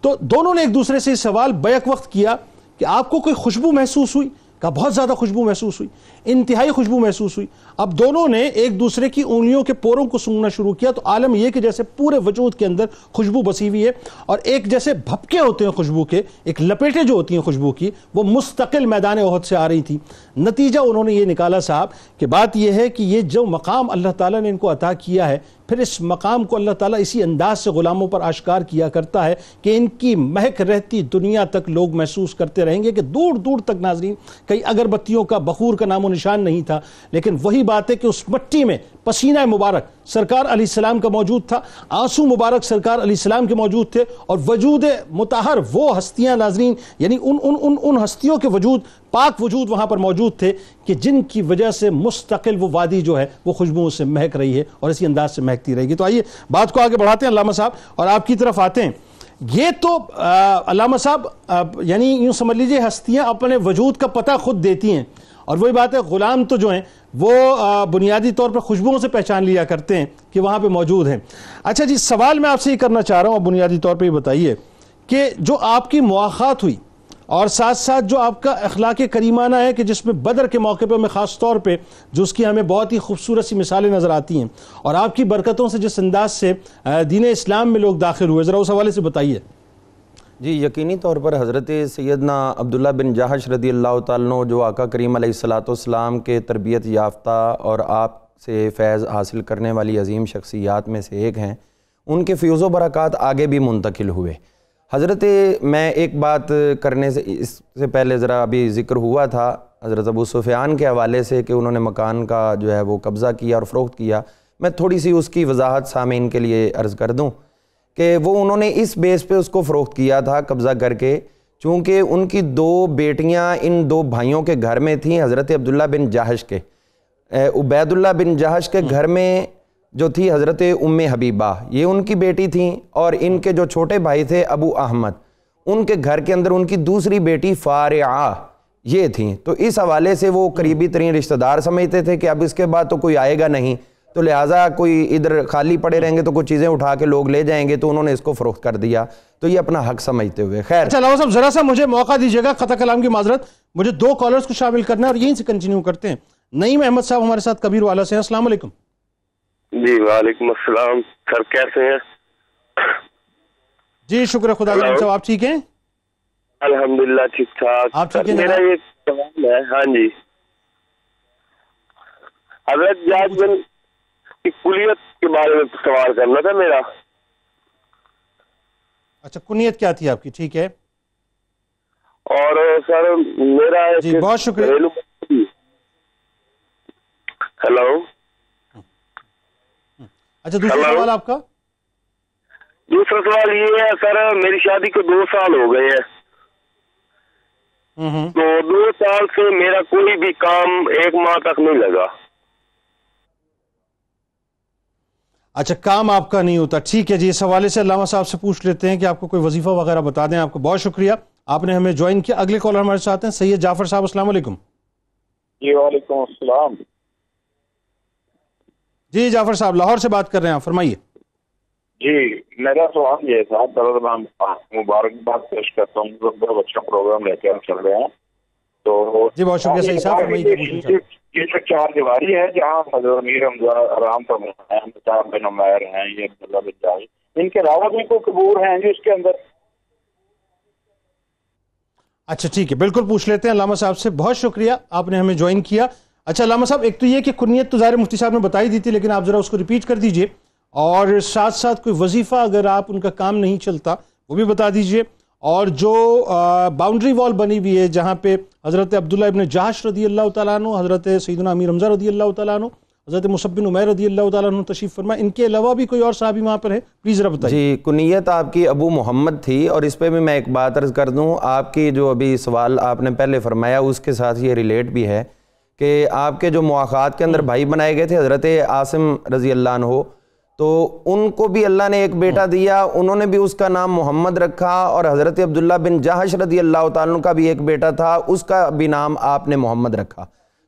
تو دونوں نے ایک دوسرے سے سوال بیک وقت کیا کہ آپ کو کوئی خوشبو محسوس ہوئی؟ کہا بہت زیادہ خوشبو محسوس ہوئی، انتہائی خوشبو محسوس ہوئی. اب دونوں نے ایک دوسرے کی انگلیوں کے پوروں کو سونگھنا شروع کیا، تو عالم یہ کہ جیسے پورے وجود کے اندر خوشبو بسی ہوئی ہے، اور ایک جیسے بھپکے ہوتے ہیں خوشبو کے، ایک لپیٹیں جو ہوتی ہیں خوشبو کی، وہ مستقل میدان احد سے آ رہی تھی. نتیجہ انہوں نے یہ نکالا صاحب کہ بات یہ ہے کہ یہ جو مقام اللہ تعالیٰ نے ان کو عطا کیا ہے، پھر اس مقام کو اللہ تعالیٰ اسی انداز سے غلاموں پر آشکار کیا کرتا ہے کہ ان کی مہک رہتی دنیا تک لوگ محسوس کرتے رہیں گے کہ دور دور تک ناظرین کئی اگربتیوں کا، بخور کا نام و نشان نہیں تھا، لیکن وہی بات ہے کہ اس مٹی میں پسینہ مبارک سرکار علیہ السلام کا موجود تھا، آنسو مبارک سرکار علیہ السلام کے موجود تھے، اور وجود مطہر وہ ہستیاں ناظرین، یعنی ان ہستیوں کے وجود، پاک وجود وہاں پر موجود تھے کہ جن کی وجہ سے مستقل وہ وادی جو ہے وہ خوشبوؤں سے مہک رہی ہے اور اسی انداز سے مہکتی رہے گی. تو آئیے بات کو آگے بڑھاتے ہیں علامہ صاحب، اور آپ کی طرف آتے ہیں. یہ تو علامہ صاحب یعنی یوں سمجھ لیجئے ہستیاں اپنے وجود کا پتہ خود دیتی ہیں، اور وہی بات ہے غلام تو جو ہیں وہ بنیادی طور پر خوشبوؤں سے پہچان لیا کرتے ہیں کہ وہاں پہ موجود ہیں. اچھا جی، سوال میں آپ سے یہ کرنا چاہ رہا ہوں، بنیادی طور پہ یہ بتائیے کہ جو آپ کی مواخات ہوئی اور ساتھ ساتھ جو آپ کا اخلاق کریمانہ ہے کہ جس میں بدر کے موقع پہ میں خاص طور پہ جو اس کی ہمیں بہت ہی خوبصورت سی مثالیں نظر آتی ہیں، اور آپ کی برکتوں سے جس انداز سے دین اسلام میں لوگ داخل ہوئے، ذرا اس حوالے سے بتائیے. جی یقینی طور پر حضرت سیدنا عبداللہ بن جحش رضی اللہ تعالیٰ عنہ جو آقا کریم علیہ السلام کے تربیت یافتہ اور آپ سے فیض حاصل کرنے والی عظیم شخصیات میں سے ایک ہیں، ان کے فیوز و برکات آگے بھی منتقل ہوئے. حضرت میں ایک بات کرنے سے اس سے پہلے ذرا ابھی ذکر ہوا تھا حضرت ابو سفیان کے حوالے سے کہ انہوں نے مکان کا جو ہے وہ قبضہ کیا اور فروخت کیا. میں تھوڑی سی اس کی وضاحت سامعین کے لیے عرض کر دوں کہ وہ انہوں نے اس بیس پہ اس کو فروخت کیا تھا قبضہ کر کے، چونکہ ان کی 2 بیٹیاں ان 2 بھائیوں کے گھر میں تھیں، حضرت عبداللہ بن جہش کے، عبید اللہ بن جہش کے گھر میں جو تھی حضرت ام حبیبہ، یہ ان کی بیٹی تھیں، اور ان کے جو چھوٹے بھائی تھے ابو احمد، ان کے گھر کے اندر ان کی دوسری بیٹی فارعہ یہ تھیں۔ تو اس حوالے سے وہ قریبی ترین رشتہ دار سمجھتے تھے کہ اب اس کے بعد تو کوئی آئے گا نہیں، تو لہٰذا کوئی ادھر خالی پڑے رہیں گے تو کچھ چیزیں اٹھا کے لوگ لے جائیں گے، تو انہوں نے اس کو فروخت کر دیا، تو یہ اپنا حق سمجھتے ہوئے۔ خیر، اچھا علامہ صاحب ذرا سا مجھے موقع دیجیے گا، قطع کلام کی معذرت، مجھے 2 کالرز کو شامل کرنا ہے اور یہیں سے کنٹینیو کرتے ہیں۔ نعیم احمد صاحب ہمارے ساتھ کبیر والا سے ہیں، السلام علیکم۔ جی وعلیکم السلام سر، کیسے ہیں؟ جی شکر خدا کا، صاحب آپ ٹھیک ہیں؟ الحمدللہ ٹھیک ٹھاک۔ آپ ٹھیک ہیں میرا جناب؟ یہ سوال ہے، ہاں جی، حضرت جاج بن کی کلیت کے بارے میں سوال کرنا تھا میرا۔ اچھا کنیت کیا تھی آپ کی؟ ٹھیک ہے اور سر میرا جی بہت شکریہ۔ ہیلو، اچھا دوسرا Hello. سوال آپ کا؟ دوسرا سوال یہ ہے سر، میری شادی کو 2 سال ہو گئے ہیں، تو 2 سال سے میرا کوئی بھی کام 1 ماہ تک نہیں لگا۔ اچھا کام آپ کا نہیں ہوتا، ٹھیک ہے جی، اس حوالے سے علامہ صاحب سے پوچھ لیتے ہیں کہ آپ کو کوئی وظیفہ وغیرہ بتا دیں۔ آپ کو بہت شکریہ، آپ نے ہمیں جوائن کیا۔ اگلے کالر ہمارے ساتھ ہیں سید جعفر صاحب، السلام علیکم۔ جی وعلیکم السلام۔ جی جعفر صاحب لاہور سے بات کر رہے ہیں آپ، فرمائیے۔ جی میرا سوال یہ تھا، درد میں مبارکباد پیش کرتا ہوں، بہت اچھا پروگرام لے کے ہم چل رہے ہیں، تو جی بہت شکریہ سعید صاحب، فرمائیے۔ یہ جو 4 دیواری ہے جہاں حضرت امیر حمزہ آرام فرماتے ہیں، مصعب بن عمیر ہیں، یہ عبداللہ بن جاش، ان کے علاوہ بھی کوئی قبور ہیں جو اس کے اندر؟ اچھا ٹھیک ہے، بالکل پوچھ لیتے ہیں علامہ صاحب سے، بہت شکریہ آپ نے ہمیں جوائن کیا۔ اچھا علامہ صاحب، ایک تو یہ کہ کنیت تو ظاہر مفتی صاحب نے بتائی دی تھی، لیکن آپ ذرا اس کو ریپیٹ کر دیجئے، اور ساتھ ساتھ کوئی وظیفہ اگر آپ ان کا کام نہیں چلتا وہ بھی بتا دیجئے، اور جو باؤنڈری وال بنی ہوئی ہے جہاں پہ حضرت عبداللہ ابن جہش رضی اللہ تعالیٰ عنہ، حضرت سیدنا امیر حمزہ رضی اللہ تعالیٰ عنہ، حضرت مصعب بن عمیر رضی اللہ تعالیٰ عنہ تشریف فرمائے، ان کے علاوہ بھی کوئی اور صحابی وہاں پر ہے؟ پلیز ذرا بتائیے۔ جی کنیت آپ کی ابو محمد تھی، اور اس پہ بھی میں ایک بات عرض کر دوں، آپ کی جو ابھی سوال آپ نے پہلے فرمایا اس کے ساتھ یہ ریلیٹ بھی ہے کہ آپ کے جو مواخات کے اندر بھائی بنائے گئے تھے حضرت عاصم رضی اللہ عنہ، تو ان کو بھی اللہ نے ایک بیٹا دیا، انہوں نے بھی اس کا نام محمد رکھا، اور حضرت عبداللہ بن جہش رضی اللہ تعالیٰ عنہ کا بھی ایک بیٹا تھا، اس کا بھی نام آپ نے محمد رکھا۔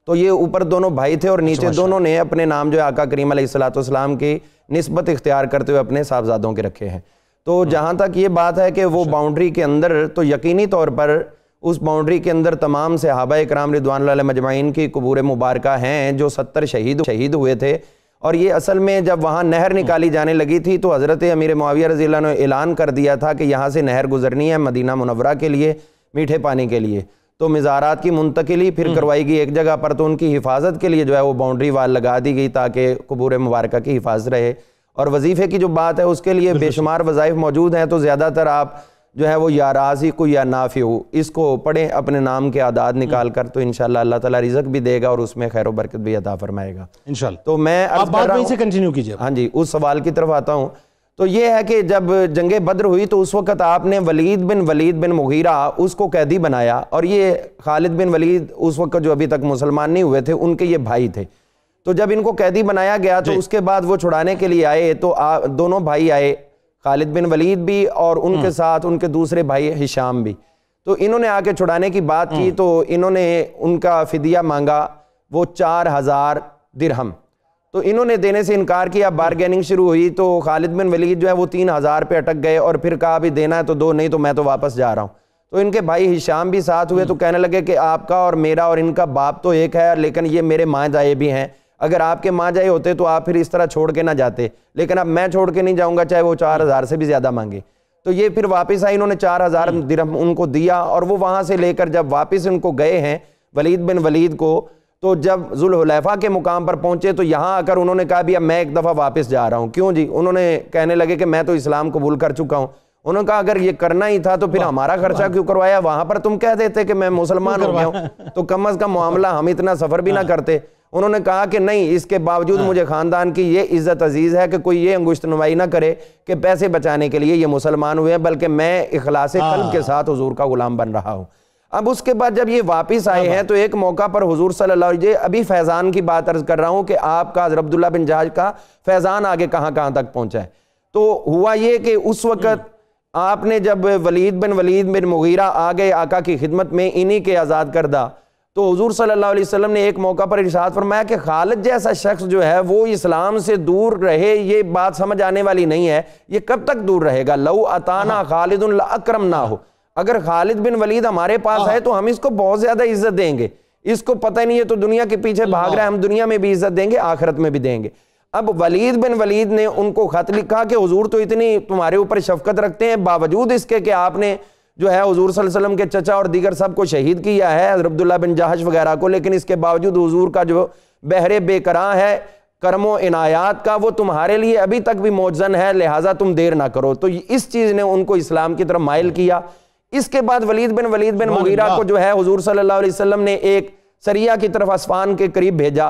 تو یہ اوپر دونوں بھائی تھے اور نیچے دونوں نے اپنے نام جو ہے آقا کریم علیہ السلام کی نسبت اختیار کرتے ہوئے اپنے صاحبزادوں کے رکھے ہیں۔ تو جہاں تک یہ بات ہے کہ وہ باؤنڈری کے اندر، تو یقینی طور پر اس باؤنڈری کے اندر تمام صحابہ اکرام رضوان اللہ علیہم مجمعین کی قبور مبارکہ ہیں جو 70 شہید ہوئے تھے، اور یہ اصل میں جب وہاں نہر نکالی جانے لگی تھی تو حضرت امیر معاویہ رضی اللہ عنہ نے اعلان کر دیا تھا کہ یہاں سے نہر گزرنی ہے مدینہ منورہ کے لیے میٹھے پانی کے لیے، تو مزارات کی منتقلی پھر کروائی گئی ایک جگہ پر، تو ان کی حفاظت کے لیے جو ہے وہ باؤنڈری وال لگا دی گئی تاکہ قبور مبارکہ کی حفاظت رہے۔ اور وظیفے کی جو بات ہے اس کے لیے بے شمار وظائف موجود ہیں، تو زیادہ تر آپ جو ہے وہ یا رازق یا نافع اس کو پڑھیں اپنے نام کے اعداد نکال کر، تو انشاءاللہ اللہ تعالیٰ رزق بھی دے گا اور اس میں خیر و برکت بھی عطا فرمائے گا انشاءاللہ۔ تو میں آپ بات وہیں سے کنٹینیو کیجئے۔ ہاں جی اس سوال کی طرف آتا ہوں، تو یہ ہے کہ جب جنگ بدر ہوئی تو اس وقت آپ نے ولید بن مغیرہ اس کو قیدی بنایا، اور یہ خالد بن ولید اس وقت جو ابھی تک مسلمان نہیں ہوئے تھے ان کے یہ بھائی تھے، تو جب ان کو قیدی بنایا گیا تو اس کے بعد وہ چھڑانے کے لیے آئے، تو دونوں بھائی آئے، خالد بن ولید بھی اور ان کے ساتھ ان کے دوسرے بھائی ہشام بھی، تو انہوں نے آ کے چھڑانے کی بات کی، تو انہوں نے ان کا فدیہ مانگا وہ 4000 درہم، تو انہوں نے دینے سے انکار کیا، بارگیننگ شروع ہوئی، تو خالد بن ولید جو ہے وہ 3000 پہ اٹک گئے، اور پھر کہا بھی دینا ہے تو دو، نہیں تو میں تو واپس جا رہا ہوں۔ تو ان کے بھائی ہشام بھی ساتھ ہوئے، تو کہنے لگے کہ آپ کا اور میرا اور ان کا باپ تو ایک ہے، لیکن یہ میرے ماں جائے بھی ہیں، اگر آپ کے ماں جائے ہوتے تو آپ پھر اس طرح چھوڑ کے نہ جاتے، لیکن اب میں چھوڑ کے نہیں جاؤں گا چاہے وہ 4000 سے بھی زیادہ مانگے۔ تو یہ پھر واپس آئے، انہوں نے 4000 درہم ان کو دیا، اور وہ وہاں سے لے کر جب واپس ان کو گئے ہیں ولید بن ولید کو، تو جب ذوالحلیفہ کے مقام پر پہنچے تو یہاں آ کر انہوں نے کہا بھی اب میں ایک دفعہ واپس جا رہا ہوں۔ کیوں جی؟ انہوں نے کہنے لگے کہ میں تو اسلام قبول کر چکا ہوں۔ انہوں نے کہا اگر یہ کرنا ہی تھا تو پھر ہمارا خرچہ کیوں کروایا؟ وہاں پر تم کہہ دیتے کہ میں مسلمان ہو گیا ہوں، تو کم از کم معاملہ ہم اتنا سفر بھی نہ کرتے۔ انہوں نے کہا کہ نہیں، اس کے باوجود مجھے خاندان کی یہ عزت عزیز ہے کہ کوئی یہ انگشت نمائی نہ کرے کہ پیسے بچانے کے لیے یہ مسلمان ہوئے ہیں، بلکہ میں اخلاص قلب کے ساتھ حضور کا غلام بن رہا ہوں۔ اب اس کے بعد جب یہ واپس آئے ہیں تو ایک موقع پر حضور صلی اللہ علیہ وسلم، ابھی فیضان کی بات عرض کر رہا ہوں کہ آپ کا حضرت عبداللہ بن جہش کا فیضان آگے کہاں کہاں تک پہنچا ہے۔ تو ہوا یہ کہ اس وقت آپ نے جب ولید بن مغیرہ آ گئے آقا کی خدمت میں، انہی کے آزاد کردہ، تو حضور صلی اللہ علیہ وسلم نے ایک موقع پر ارشاد فرمایا کہ خالد جیسا شخص جو ہے وہ اسلام سے دور رہے، یہ بات سمجھ آنے والی نہیں ہے، یہ کب تک دور رہے گا؟ لو اتانا خالد لاکرمناہ، اگر خالد بن ولید ہمارے پاس ہے تو ہم اس کو بہت زیادہ عزت دیں گے، اس کو پتہ نہیں ہے تو دنیا کے پیچھے بھاگ رہا ہے، ہم دنیا میں بھی عزت دیں گے، آخرت میں بھی دیں گے۔ اب ولید بن ولید نے ان کو خط لکھا کہ حضور تو اتنی تمہارے اوپر شفقت رکھتے ہیں، باوجود اس کے کہ آپ نے جو ہے حضور صلی اللہ علیہ وسلم کے چچا اور دیگر سب کو شہید کیا ہے، حضرت عبداللہ بن جہش وغیرہ کو، لیکن اس کے باوجود حضور کا جو بحر بے کراں ہے کرم و عنایات کا، وہ تمہارے لیے ابھی تک بھی موجزن ہے، لہٰذا تم دیر نہ کرو۔ تو اس چیز نے ان کو اسلام کی طرف مائل کیا۔ اس کے بعد ولید بن مغیرہ کو جو ہے حضور صلی اللہ علیہ وسلم نے ایک سریہ کی طرف اسفان کے قریب بھیجا،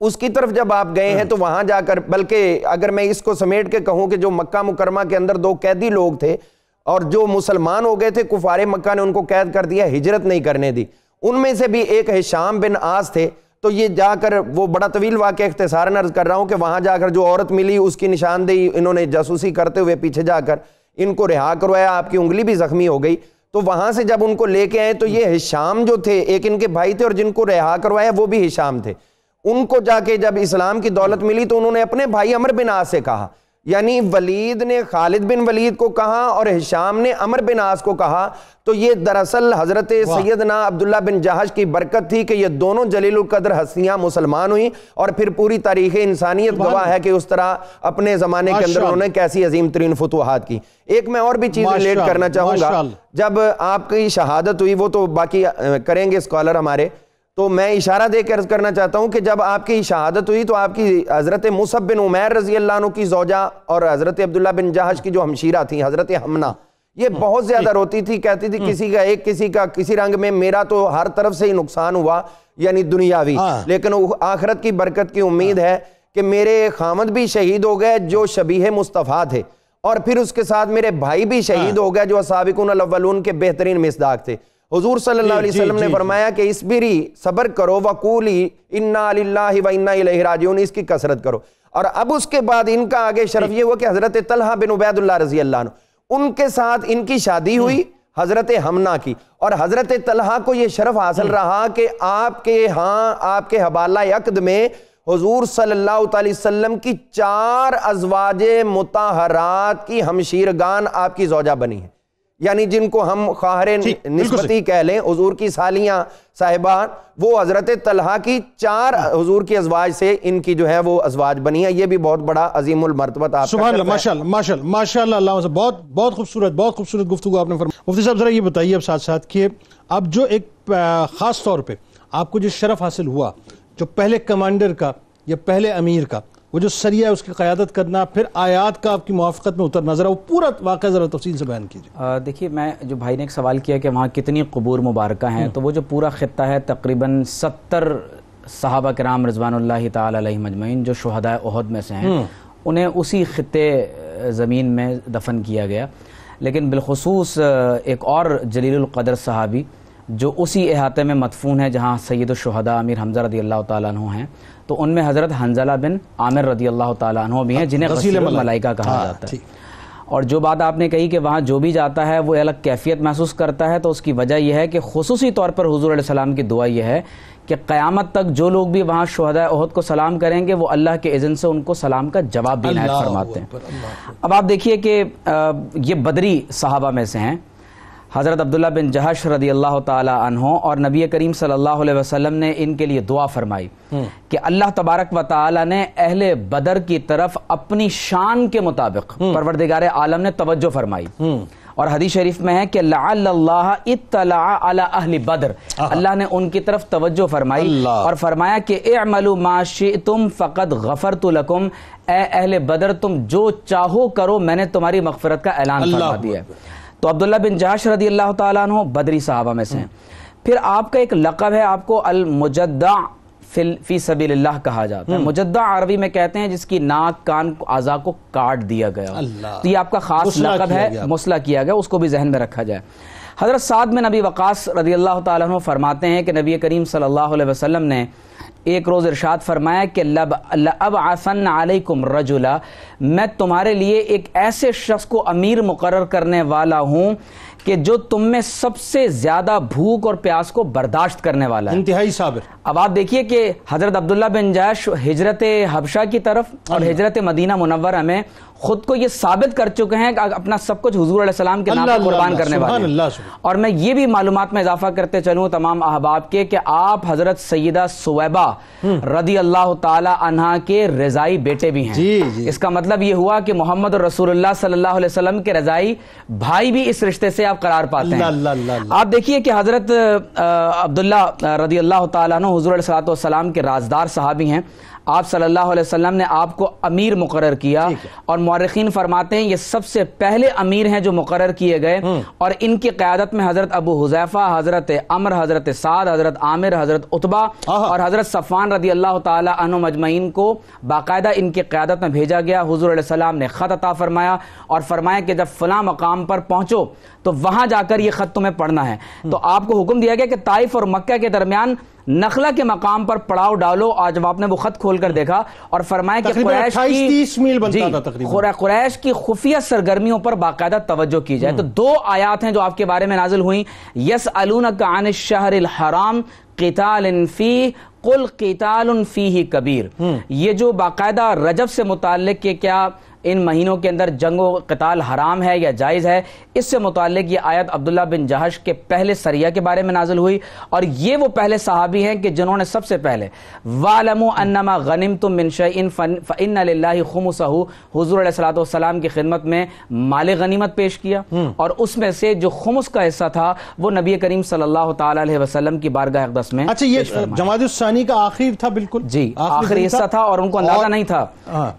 اس کی طرف جب آپ گئے ہیں تو وہاں جا کر، بلکہ اگر میں اس کو سمیٹ کے کہوں کہ جو مکہ مکرمہ کے اندر 2 قیدی لوگ تھے اور جو مسلمان ہو گئے تھے، کفار مکہ نے ان کو قید کر دیا، ہجرت نہیں کرنے دی، ان میں سے بھی ایک ہشام بن عاص تھے۔ تو یہ جا کر، وہ بڑا طویل واقعہ اختصاراً عرض کر رہا ہوں کہ وہاں جا کر جو عورت ملی اس کی نشاندہی انہوں نے جاسوسی کرتے ہوئے پیچھے جا کر ان کو رہا کروایا، آپ کی انگلی بھی زخمی ہو گئی۔ تو وہاں سے جب ان کو لے کے آئے تو یہ ہشام جو تھے، ایک ان کے بھائی تھے اور جن کو رہا کروایا وہ بھی ہشام تھے، ان کو جا کے جب اسلام کی دولت ملی تو انہوں نے اپنے بھائی عمر بن عاص سے کہا، یعنی ولید نے خالد بن ولید کو کہا اور ہشام نے عمر بن عاص کو کہا۔ تو یہ دراصل حضرت سیدنا عبداللہ بن جہش کی برکت تھی کہ یہ دونوں جلیل القدر ہستیاں مسلمان ہوئیں، اور پھر پوری تاریخ انسانیت گواہ ہے کہ اس طرح اپنے زمانے کے اندر انہوں نے کیسی عظیم ترین فتوحات کی۔ ایک میں اور بھی چیز ریلیٹ کرنا چاہوں گا، جب آپ کی شہادت ہوئی، وہ تو باقی کریں گے اسکالر ہمارے، تو میں اشارہ دے کے عرض کرنا چاہتا ہوں کہ جب آپ کی شہادت ہوئی تو آپ کی حضرت مصعب بن عمیر رضی اللہ عنہ کی زوجہ اور حضرت عبداللہ بن جہش کی جو ہمشیرہ تھیں حضرت حمنہ، یہ بہت زیادہ روتی تھی، کہتی تھی کسی کا کسی رنگ میں، میرا تو ہر طرف سے ہی نقصان ہوا، یعنی دنیاوی، لیکن آخرت کی برکت کی امید ہے کہ میرے خامد بھی شہید ہو گئے جو شبیہ مصطفیٰ تھے، اور پھر اس کے ساتھ میرے بھائی بھی شہید ہو گئے جو سابقون الاولون کے بہترین مصداق تھے۔ حضور صلی اللہ علیہ وسلم نے فرمایا کہ اسبری، صبر کرو، وقولی انا للہ و انا الیہ راجعون، اس کی کثرت کرو۔ اور اب اس کے بعد ان کا آگے شرف یہ ہوا کہ حضرت طلحہ بن عبید اللہ رضی اللہ عنہ، ان کے ساتھ ان کی شادی ہوئی حضرت حمنہ کی، اور حضرت طلحہ کو یہ شرف حاصل رہا کہ آپ کے ہاں، آپ کے حبالہ عقد میں حضور صلی اللہ علیہ وسلم کی 4 ازواج مطہرات کی ہمشیرگان آپ کی زوجہ بنی ہیں، یعنی جن کو ہم خواہر نسبتی کہہ لیں، حضور کی سالیاں صاحبان، وہ حضرت طلحہ کی 4 حضور کی ازواج سے ان کی جو ہے وہ ازواج بنی ہیں۔ یہ بھی بہت بڑا عظیم المرتبت آپ کا سبحان اللہ، ماشاءاللہ، اللہ سے بہت خوبصورت گفتگو آپ نے فرمایا۔ مفتی صاحب ذرا یہ بتائیے اب ساتھ ساتھ کہ اب جو ایک خاص طور پہ آپ کو جو شرف حاصل ہوا، جو پہلے کمانڈر کا یا پہلے امیر کا، وہ جو سریہ ہے اس کی قیادت کرنا، پھر آیات کا آپ کی موافقت میں اترنا، ذرا وہ پورا واقعہ ذرا تفصیل سے بیان کیجیے۔ دیکھیے، میں جو بھائی نے ایک سوال کیا کہ وہاں کتنی قبور مبارکہ ہیں، تو وہ جو پورا خطہ ہے تقریباً 70 صحابہ کرام رضوان اللہ تعالی علیہم اجمعین جو شہداء احد میں سے ہیں، انہیں اسی خطے زمین میں دفن کیا گیا۔ لیکن بالخصوص ایک اور جلیل القدر صحابی جو اسی احاطے میں مدفون ہے جہاں سید الشہداء امیر حمزہ رضی اللہ تعالیٰ عنہ ہیں، تو ان میں حضرت حنظلہ بن عامر رضی اللہ تعالیٰ عنہ بھی ہیں جنہیں غسیل الملائکہ کہا جاتا ہے۔ اور جو بات آپ نے کہی کہ وہاں جو بھی جاتا ہے وہ الگ کیفیت محسوس کرتا ہے، تو اس کی وجہ یہ ہے کہ خصوصی طور پر حضور علیہ السلام کی دعا یہ ہے کہ قیامت تک جو لوگ بھی وہاں شہداء احد کو سلام کریں گے وہ اللہ کے اذن سے ان کو سلام کا جواب بھی عنایت فرماتے ہیں۔ اب آپ دیکھیے کہ یہ بدری صحابہ میں سے ہیں، حضرت عبداللہ بن جہش رضی اللہ تعالی عنہ، اور نبی کریم صلی اللہ علیہ وسلم نے ان کے لیے دعا فرمائی کہ اللہ تبارک و تعالی نے اہل بدر کی طرف اپنی شان کے مطابق پروردگار عالم نے توجہ فرمائی، اور حدیث شریف میں ہے کہ لعل اللہ اطلع علی اہل بدر، اللہ نے ان کی طرف توجہ فرمائی اور فرمایا کہ اعملوا ما شئتم فقد غفرت لکم، اے اہل بدر تم جو چاہو کرو، میں نے تمہاری مغفرت کا اعلان فرما دیا ہے۔ تو عبداللہ بن جہش رضی اللہ تعالیٰ عنہ بدری صحابہ میں سے ہیں۔ پھر آپ کا ایک لقب ہے، آپ کو المجدع فی سبیل اللہ کہا جاتا ہے. مجدہ عربی میں کہتے ہیں جس کی ناک کان اعضاء کو کاٹ دیا گیا. تو یہ آپ کا خاص لقب ہے, مسلح کیا گیا, اس کو بھی ذہن میں رکھا جائے. حضرت سعد بن ابی وقاص رضی اللہ تعالیٰ عنہ فرماتے ہیں کہ نبی کریم صلی اللہ علیہ وسلم نے ایک روز ارشاد فرمایا کہ لَأَبْعَثَنَّ عَلَيْكُمْ رَجُلًا, میں تمہارے لیے ایک ایسے شخص کو امیر مقرر کرنے والا ہوں کہ جو تم میں سب سے زیادہ بھوک اور پیاس کو برداشت کرنے والا ہے, انتہائی صابر. اب آپ دیکھیے کہ حضرت عبداللہ بن جحش ہجرت حبشہ کی طرف اور ہجرت مدینہ منورہ میں خود کو یہ ثابت کر چکے ہیں کہ اپنا سب کچھ حضور علیہ السلام کے نام پر قربان کرنے والے ہیں. اور میں یہ بھی معلومات میں اضافہ کرتے چلوں تمام احباب کے کہ آپ حضرت سیدہ سویبہ رضی اللہ تعالی عنہا کے رضائی بیٹے بھی ہیں. اس کا مطلب یہ ہوا کہ محمد رسول اللہ صلی اللہ علیہ وسلم کے رضائی بھائی بھی اس رشتے سے آپ قرار پاتے ہیں. آپ دیکھیے کہ حضرت عبداللہ رضی اللہ تعالیٰ عنہ حضور علیہ السلام کے رازدار صحابی ہیں. آپ صلی اللہ علیہ وسلم نے آپ کو امیر مقرر کیا, اور مورخین فرماتے ہیں یہ سب سے پہلے امیر ہیں جو مقرر کیے گئے, اور ان کی قیادت میں حضرت ابو حذیفہ, حضرت عمر, حضرت سعد, حضرت عامر, حضرت عتبہ اور حضرت صفوان رضی اللہ تعالی عنہ مجمعین کو باقاعدہ ان کی قیادت میں بھیجا گیا. حضور علیہ السلام نے خط عطا فرمایا اور فرمایا کہ جب فلاں مقام پر پہنچو تو وہاں جا کر یہ خط تمہیں پڑھنا ہے. تو آپ کو حکم دیا گیا کہ طائف اور مکہ کے درمیان نخلہ کے مقام پر پڑاؤ ڈالو. اور جب آپ نے وہ خط کھول کر دیکھا اور فرمایا کہ قریش کی خفیہ سرگرمیوں پر باقاعدہ توجہ کی جائے. تو دو آیات ہیں جو آپ کے بارے میں نازل ہوئیں, یسألونک عن الشہر الحرام قتال فیہ قل قتال فیہ کبیر. یہ جو باقاعدہ رجب سے متعلق کہ کیا ان مہینوں کے اندر جنگ و قتال حرام ہے یا جائز ہے, اس سے متعلق یہ آیت عبداللہ بن جحش کے پہلے سریہ کے بارے میں نازل ہوئی. اور یہ وہ پہلے صحابی ہیں کہ جنہوں نے سب سے پہلے وَاعْلَمُوا أَنَّمَا غَنِمْتُم مِّن شَيْءٍ فَإِنَّ لِلَّهِ خُمُسَهُ, حضور علیہ الصلوۃ والسلام کی خدمت میں مال غنیمت پیش کیا, اور اس میں سے جو خمس کا حصہ تھا وہ نبی کریم صلی اللہ تعالی علیہ وسلم کی بارگاہ اقدس میں. اچھا, یہ جمادی الثانی کا آخر تھا, بالکل جی آخری حصہ تھا, اور ان کو اندازہ نہیں تھا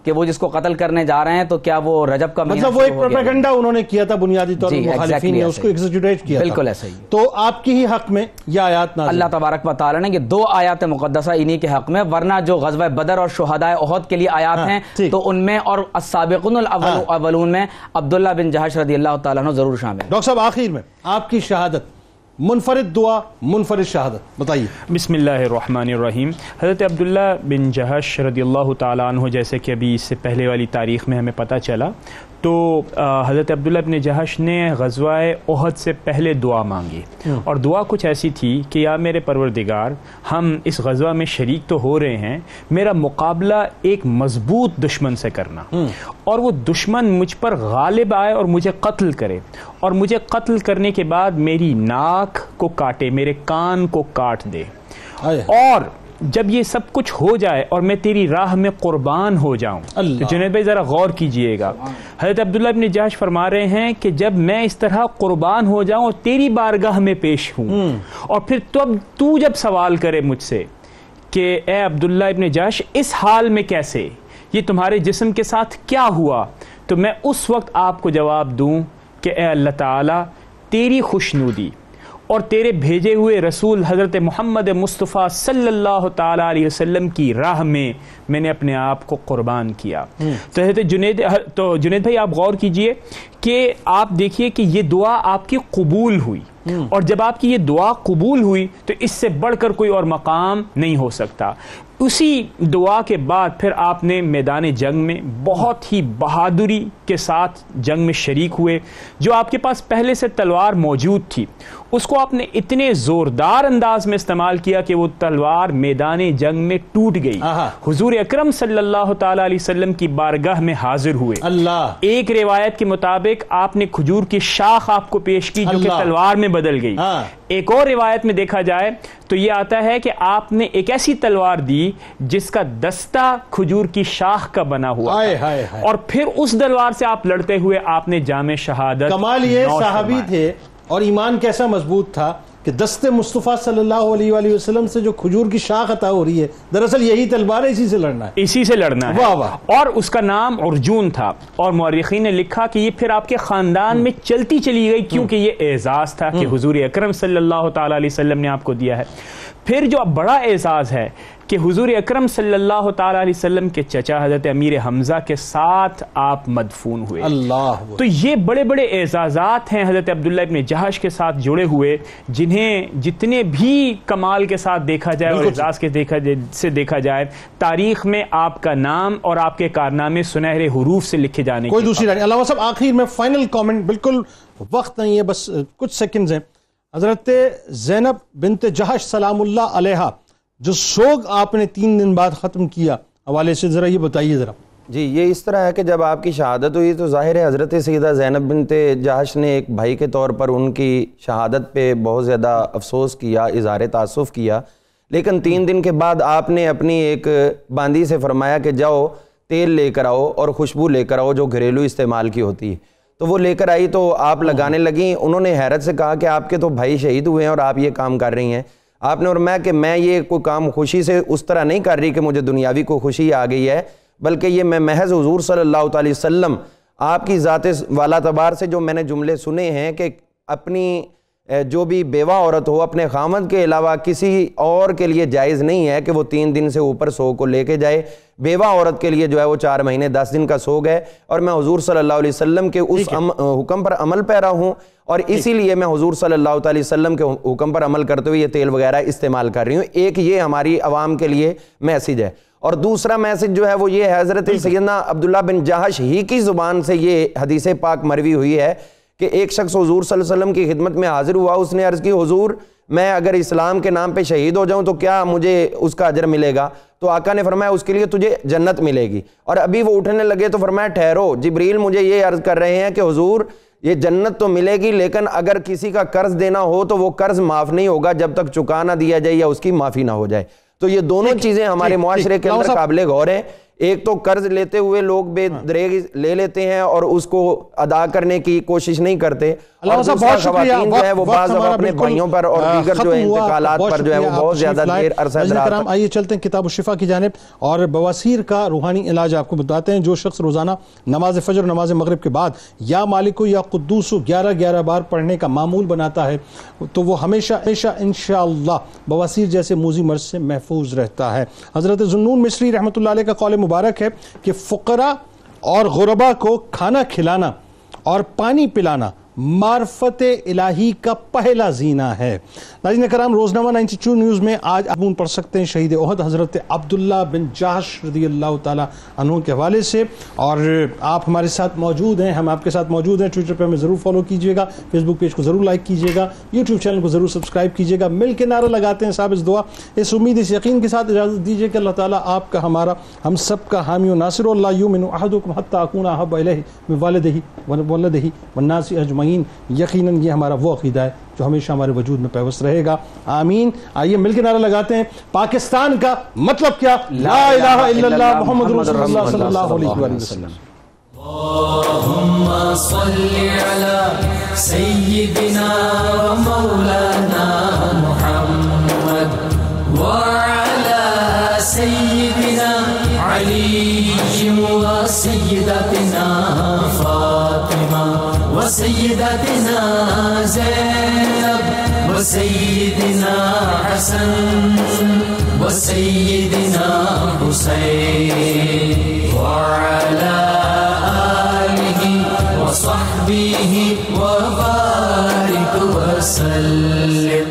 کہ وہ جس کو قتل کرنے جا رہے ہیں تو کیا وہ رجب کا مطلب وہ ایک پروپیگنڈا انہوں نے کیا تھا بنیادی طور پر, مخالفین نے اس کو ایگزیکیوٹ کیا. بالکل ایسا ہی. تو آپ کی ہی حق میں یہ آیات نازل, اللہ تبارک و تعالی نے یہ دو آیات مقدسہ انہی کے حق میں, ورنہ جو غزوہ بدر اور شہداء احد کے لیے آیات ہیں تو ان میں اور السابقون الاولون میں عبداللہ بن جحش رضی اللہ تعالیٰ عنہ ضرور شامل. ڈاکٹر صاحب آخر میں آپ کی شہادت, منفرد دعا, منفرد شہادت بتائیے. بسم اللہ الرحمن الرحیم. حضرت عبداللہ بن جحش رضی اللہ تعالیٰ عنہ, جیسے کہ ابھی اس سے پہلے والی تاریخ میں ہمیں پتہ چلا, تو حضرت عبداللہ بن جحش نے غزوہ احد سے پہلے دعا مانگی, اور دعا کچھ ایسی تھی کہ یا میرے پروردگار, ہم اس غزوہ میں شریک تو ہو رہے ہیں, میرا مقابلہ ایک مضبوط دشمن سے کرنا, اور وہ دشمن مجھ پر غالب آئے اور مجھے قتل کرے, اور مجھے قتل کرنے کے بعد میری ناک کو کاٹے, میرے کان کو کاٹ دے, اور جب یہ سب کچھ ہو جائے اور میں تیری راہ میں قربان ہو جاؤں. تو جنید بھائی ذرا غور کیجئے گا, حضرت عبداللہ بن جحش فرما رہے ہیں کہ جب میں اس طرح قربان ہو جاؤں اور تیری بارگاہ میں پیش ہوں, اور پھر تو جب سوال کرے مجھ سے کہ اے عبداللہ ابن جحش اس حال میں کیسے, یہ تمہارے جسم کے ساتھ کیا ہوا, تو میں اس وقت آپ کو جواب دوں کہ اے اللہ تعالیٰ, تیری خوشنودی اور تیرے بھیجے ہوئے رسول حضرت محمد مصطفیٰ صلی اللہ تعالی علیہ وسلم کی راہ میں میں نے اپنے آپ کو قربان کیا. تو جنید بھائی آپ غور کیجئے کہ آپ دیکھیے کہ یہ دعا آپ کی قبول ہوئی, اور جب آپ کی یہ دعا قبول ہوئی تو اس سے بڑھ کر کوئی اور مقام نہیں ہو سکتا. اسی دعا کے بعد پھر آپ نے میدان جنگ میں بہت ہی بہادری کے ساتھ جنگ میں شریک ہوئے. جو آپ کے پاس پہلے سے تلوار موجود تھی اس کو آپ نے اتنے زوردار انداز میں استعمال کیا کہ وہ تلوار میدان جنگ میں ٹوٹ گئی. حضور اکرم صلی اللہ تعالی علیہ وسلم کی بارگاہ میں حاضر ہوئے. ایک روایت کے مطابق آپ نے کھجور کی شاخ آپ کو پیش کی جو کہ تلوار میں بدل گئی. ایک اور روایت میں دیکھا جائے تو یہ آتا ہے کہ آپ نے ایک ایسی تلوار دی جس کا دستہ کھجور کی شاخ کا بنا ہوا تھا, اور پھر اس تلوار سے آپ لڑتے ہوئے آپ نے جام شہادت. کمال یہ صحابی تھے اور ایمان کیسا مضبوط تھا کہ دست مصطفیٰ صلی اللہ علیہ وآلہ وسلم سے جو کھجور کی شاخ عطا ہو رہی ہے, دراصل یہی تلوار ہے, اسی سے لڑنا ہے, اسی سے لڑنا ہے. اور اس کا نام ارجون تھا, اور مورخین نے لکھا کہ یہ پھر آپ کے خاندان میں چلتی چلی گئی کیونکہ یہ اعزاز تھا کہ حضور اکرم صلی اللہ تعالی علیہ وسلم نے آپ کو دیا ہے. پھر جو بڑا اعزاز ہے کہ کہ حضور اکرم صلی اللہ تعالیٰ علیہ وسلم کے چچا حضرت امیر حمزہ کے ساتھ آپ مدفون ہوئے. اللہ. تو یہ بڑے بڑے اعزازات ہیں حضرت عبداللہ ابن جہش کے ساتھ جڑے ہوئے، جنہیں جتنے بھی کمال کے ساتھ دیکھا جائے اور اعزاز کے سے دیکھا جائے، تاریخ میں آپ کا نام اور آپ کے کارنامے سنہرے حروف سے لکھے جانے کوئی دوسری رائے. علامہ صاحب آخر میں فائنل کامنٹ، بالکل وقت نہیں ہے، بس کچھ سیکنڈز ہیں. حضرت زینب بنت جہش سلام اللہ علیہا جو سوگ آپ نے 3 دن بعد ختم کیا، حوالے سے ذرا یہ بتائیے ذرا. جی یہ اس طرح ہے کہ جب آپ کی شہادت ہوئی تو ظاہر ہے حضرت سیدہ زینب بنت جہش نے ایک بھائی کے طور پر ان کی شہادت پہ بہت زیادہ افسوس کیا، اظہار تاسف کیا. لیکن 3 دن کے بعد آپ نے اپنی ایک باندی سے فرمایا کہ جاؤ تیل لے کر آؤ اور خوشبو لے کر آؤ جو گھریلو استعمال کی ہوتی ہے. تو وہ لے کر آئی تو آپ لگانے لگیں. انہوں نے حیرت سے کہا کہ آپ کے تو بھائی شہید ہوئے ہیں اور آپ یہ کام کر رہی ہیں. آپ نے فرمایا کہ میں یہ کوئی کام خوشی سے اس طرح نہیں کر رہی کہ مجھے دنیاوی کو خوشی آ گئی ہے، بلکہ یہ میں محض حضور صلی اللہ علیہ وسلم آپ کی ذات والا تبار سے جو میں نے جملے سنے ہیں کہ اپنی جو بھی بیوہ عورت ہو اپنے خامد کے علاوہ کسی اور کے لیے جائز نہیں ہے کہ وہ 3 دن سے اوپر سوگ کو لے کے جائے. بیوہ عورت کے لیے جو ہے وہ 4 مہینے 10 دن کا سوگ ہے، اور میں حضور صلی اللہ علیہ وسلم کے اس حکم پر عمل پیرا ہوں، اور اسی لیے میں حضور صلی اللہ علیہ وسلم کے حکم پر عمل کرتے ہوئے یہ تیل وغیرہ استعمال کر رہی ہوں. ایک یہ ہماری عوام کے لیے میسیج ہے. اور دوسرا میسیج جو ہے وہ یہ ہے، حضرت سیدنا عبداللہ بن جہش ہی کی زبان سے یہ حدیث پاک مروی ہوئی ہے کہ ایک شخص حضور صلی اللہ علیہ وسلم کی خدمت میں حاضر ہوا. اس نے عرض کی حضور میں اگر اسلام کے نام پہ شہید ہو جاؤں تو کیا مجھے اس کا اجر ملے گا؟ تو آقا نے فرمایا اس کے لیے تجھے جنت ملے گی. اور ابھی وہ اٹھنے لگے تو فرمایا ٹھہرو، جبریل مجھے یہ عرض کر رہے ہیں کہ حضور یہ جنت تو ملے گی، لیکن اگر کسی کا قرض دینا ہو تو وہ قرض معاف نہیں ہوگا جب تک چکا نہ دیا جائے یا اس کی معافی نہ ہو جائے. تو یہ دونوں چیزیں ہمارے معاشرے کے اندر قابل غور ہیں. ایک تو قرض لیتے ہوئے لوگ بے دریغ لے لیتے ہیں اور اس کو ادا کرنے کی کوشش نہیں کرتے، اور دوسرا خواتین جو ہے وہ بعض اپنے بھائیوں پر اور دیگر جو انتقالات پر جو ہے وہ بہت زیادہ دیر عرصہ دراز. آئیے چلتے ہیں کتاب الشفا کی جانب اور بواسیر کا روحانی علاج آپ کو بتاتے ہیں. جو شخص روزانہ نماز فجر اور نماز مغرب کے بعد یا مالکو یا قدوسو 11 بار پڑھنے کا معمول بناتا ہے تو وہ ہمیشہ انشاءاللہ بواسیر جیسے موذی مرض سے محفوظ رہتا ہے. حضرت ذوالنون مصری رحمۃ اللہ علیہ کا قول مبارک ہے کہ فقراء اور غرباء کو کھانا کھلانا اور پانی پلانا معرفت الہی کا پہلا زینہ ہے. ناظرین کرام، روزنامہ 92 نیوز میں آج آپ پڑھ سکتے ہیں شہید احد حضرت عبداللہ بن جہش رضی اللہ تعالیٰ عنہ کے حوالے سے. اور آپ ہمارے ساتھ موجود ہیں، ہم آپ کے ساتھ موجود ہیں. ٹویٹر پہ ہمیں ضرور فالو کیجیے گا، فیس بک پیج کو ضرور لائک کیجیے گا، یوٹیوب چینل کو ضرور سبسکرائب کیجیے گا. مل کے نعرہ لگاتے ہیں صاحب اس دعا، اس امید، اس یقین کے ساتھ اجازت دیجیے کہ اللہ تعالیٰ آپ کا، ہمارا، ہم سب کا حامی و ناصر. اللہ یؤمن احدکم حتی اکون احب الیہ من والدہ وولدہ والناس اجمعین. یقیناً یہ ہمارا وہ عقیدہ ہے جو ہمیشہ ہمارے وجود میں پیوست رہے گا. آمین. آئیے مل کے نعرہ لگاتے ہیں. پاکستان کا مطلب کیا؟ لا الہ الا اللہ محمد رسول اللہ صلی اللہ علیہ وآلہ وسلم. اللهم صل على سيدنا ومولانا محمد وعلى سيدنا علي وسيدتنا فاطمة وسيدتنا زينب وسيدنا حسن وسيدنا حسين وعلى آله وصحبه وبارك وسلم.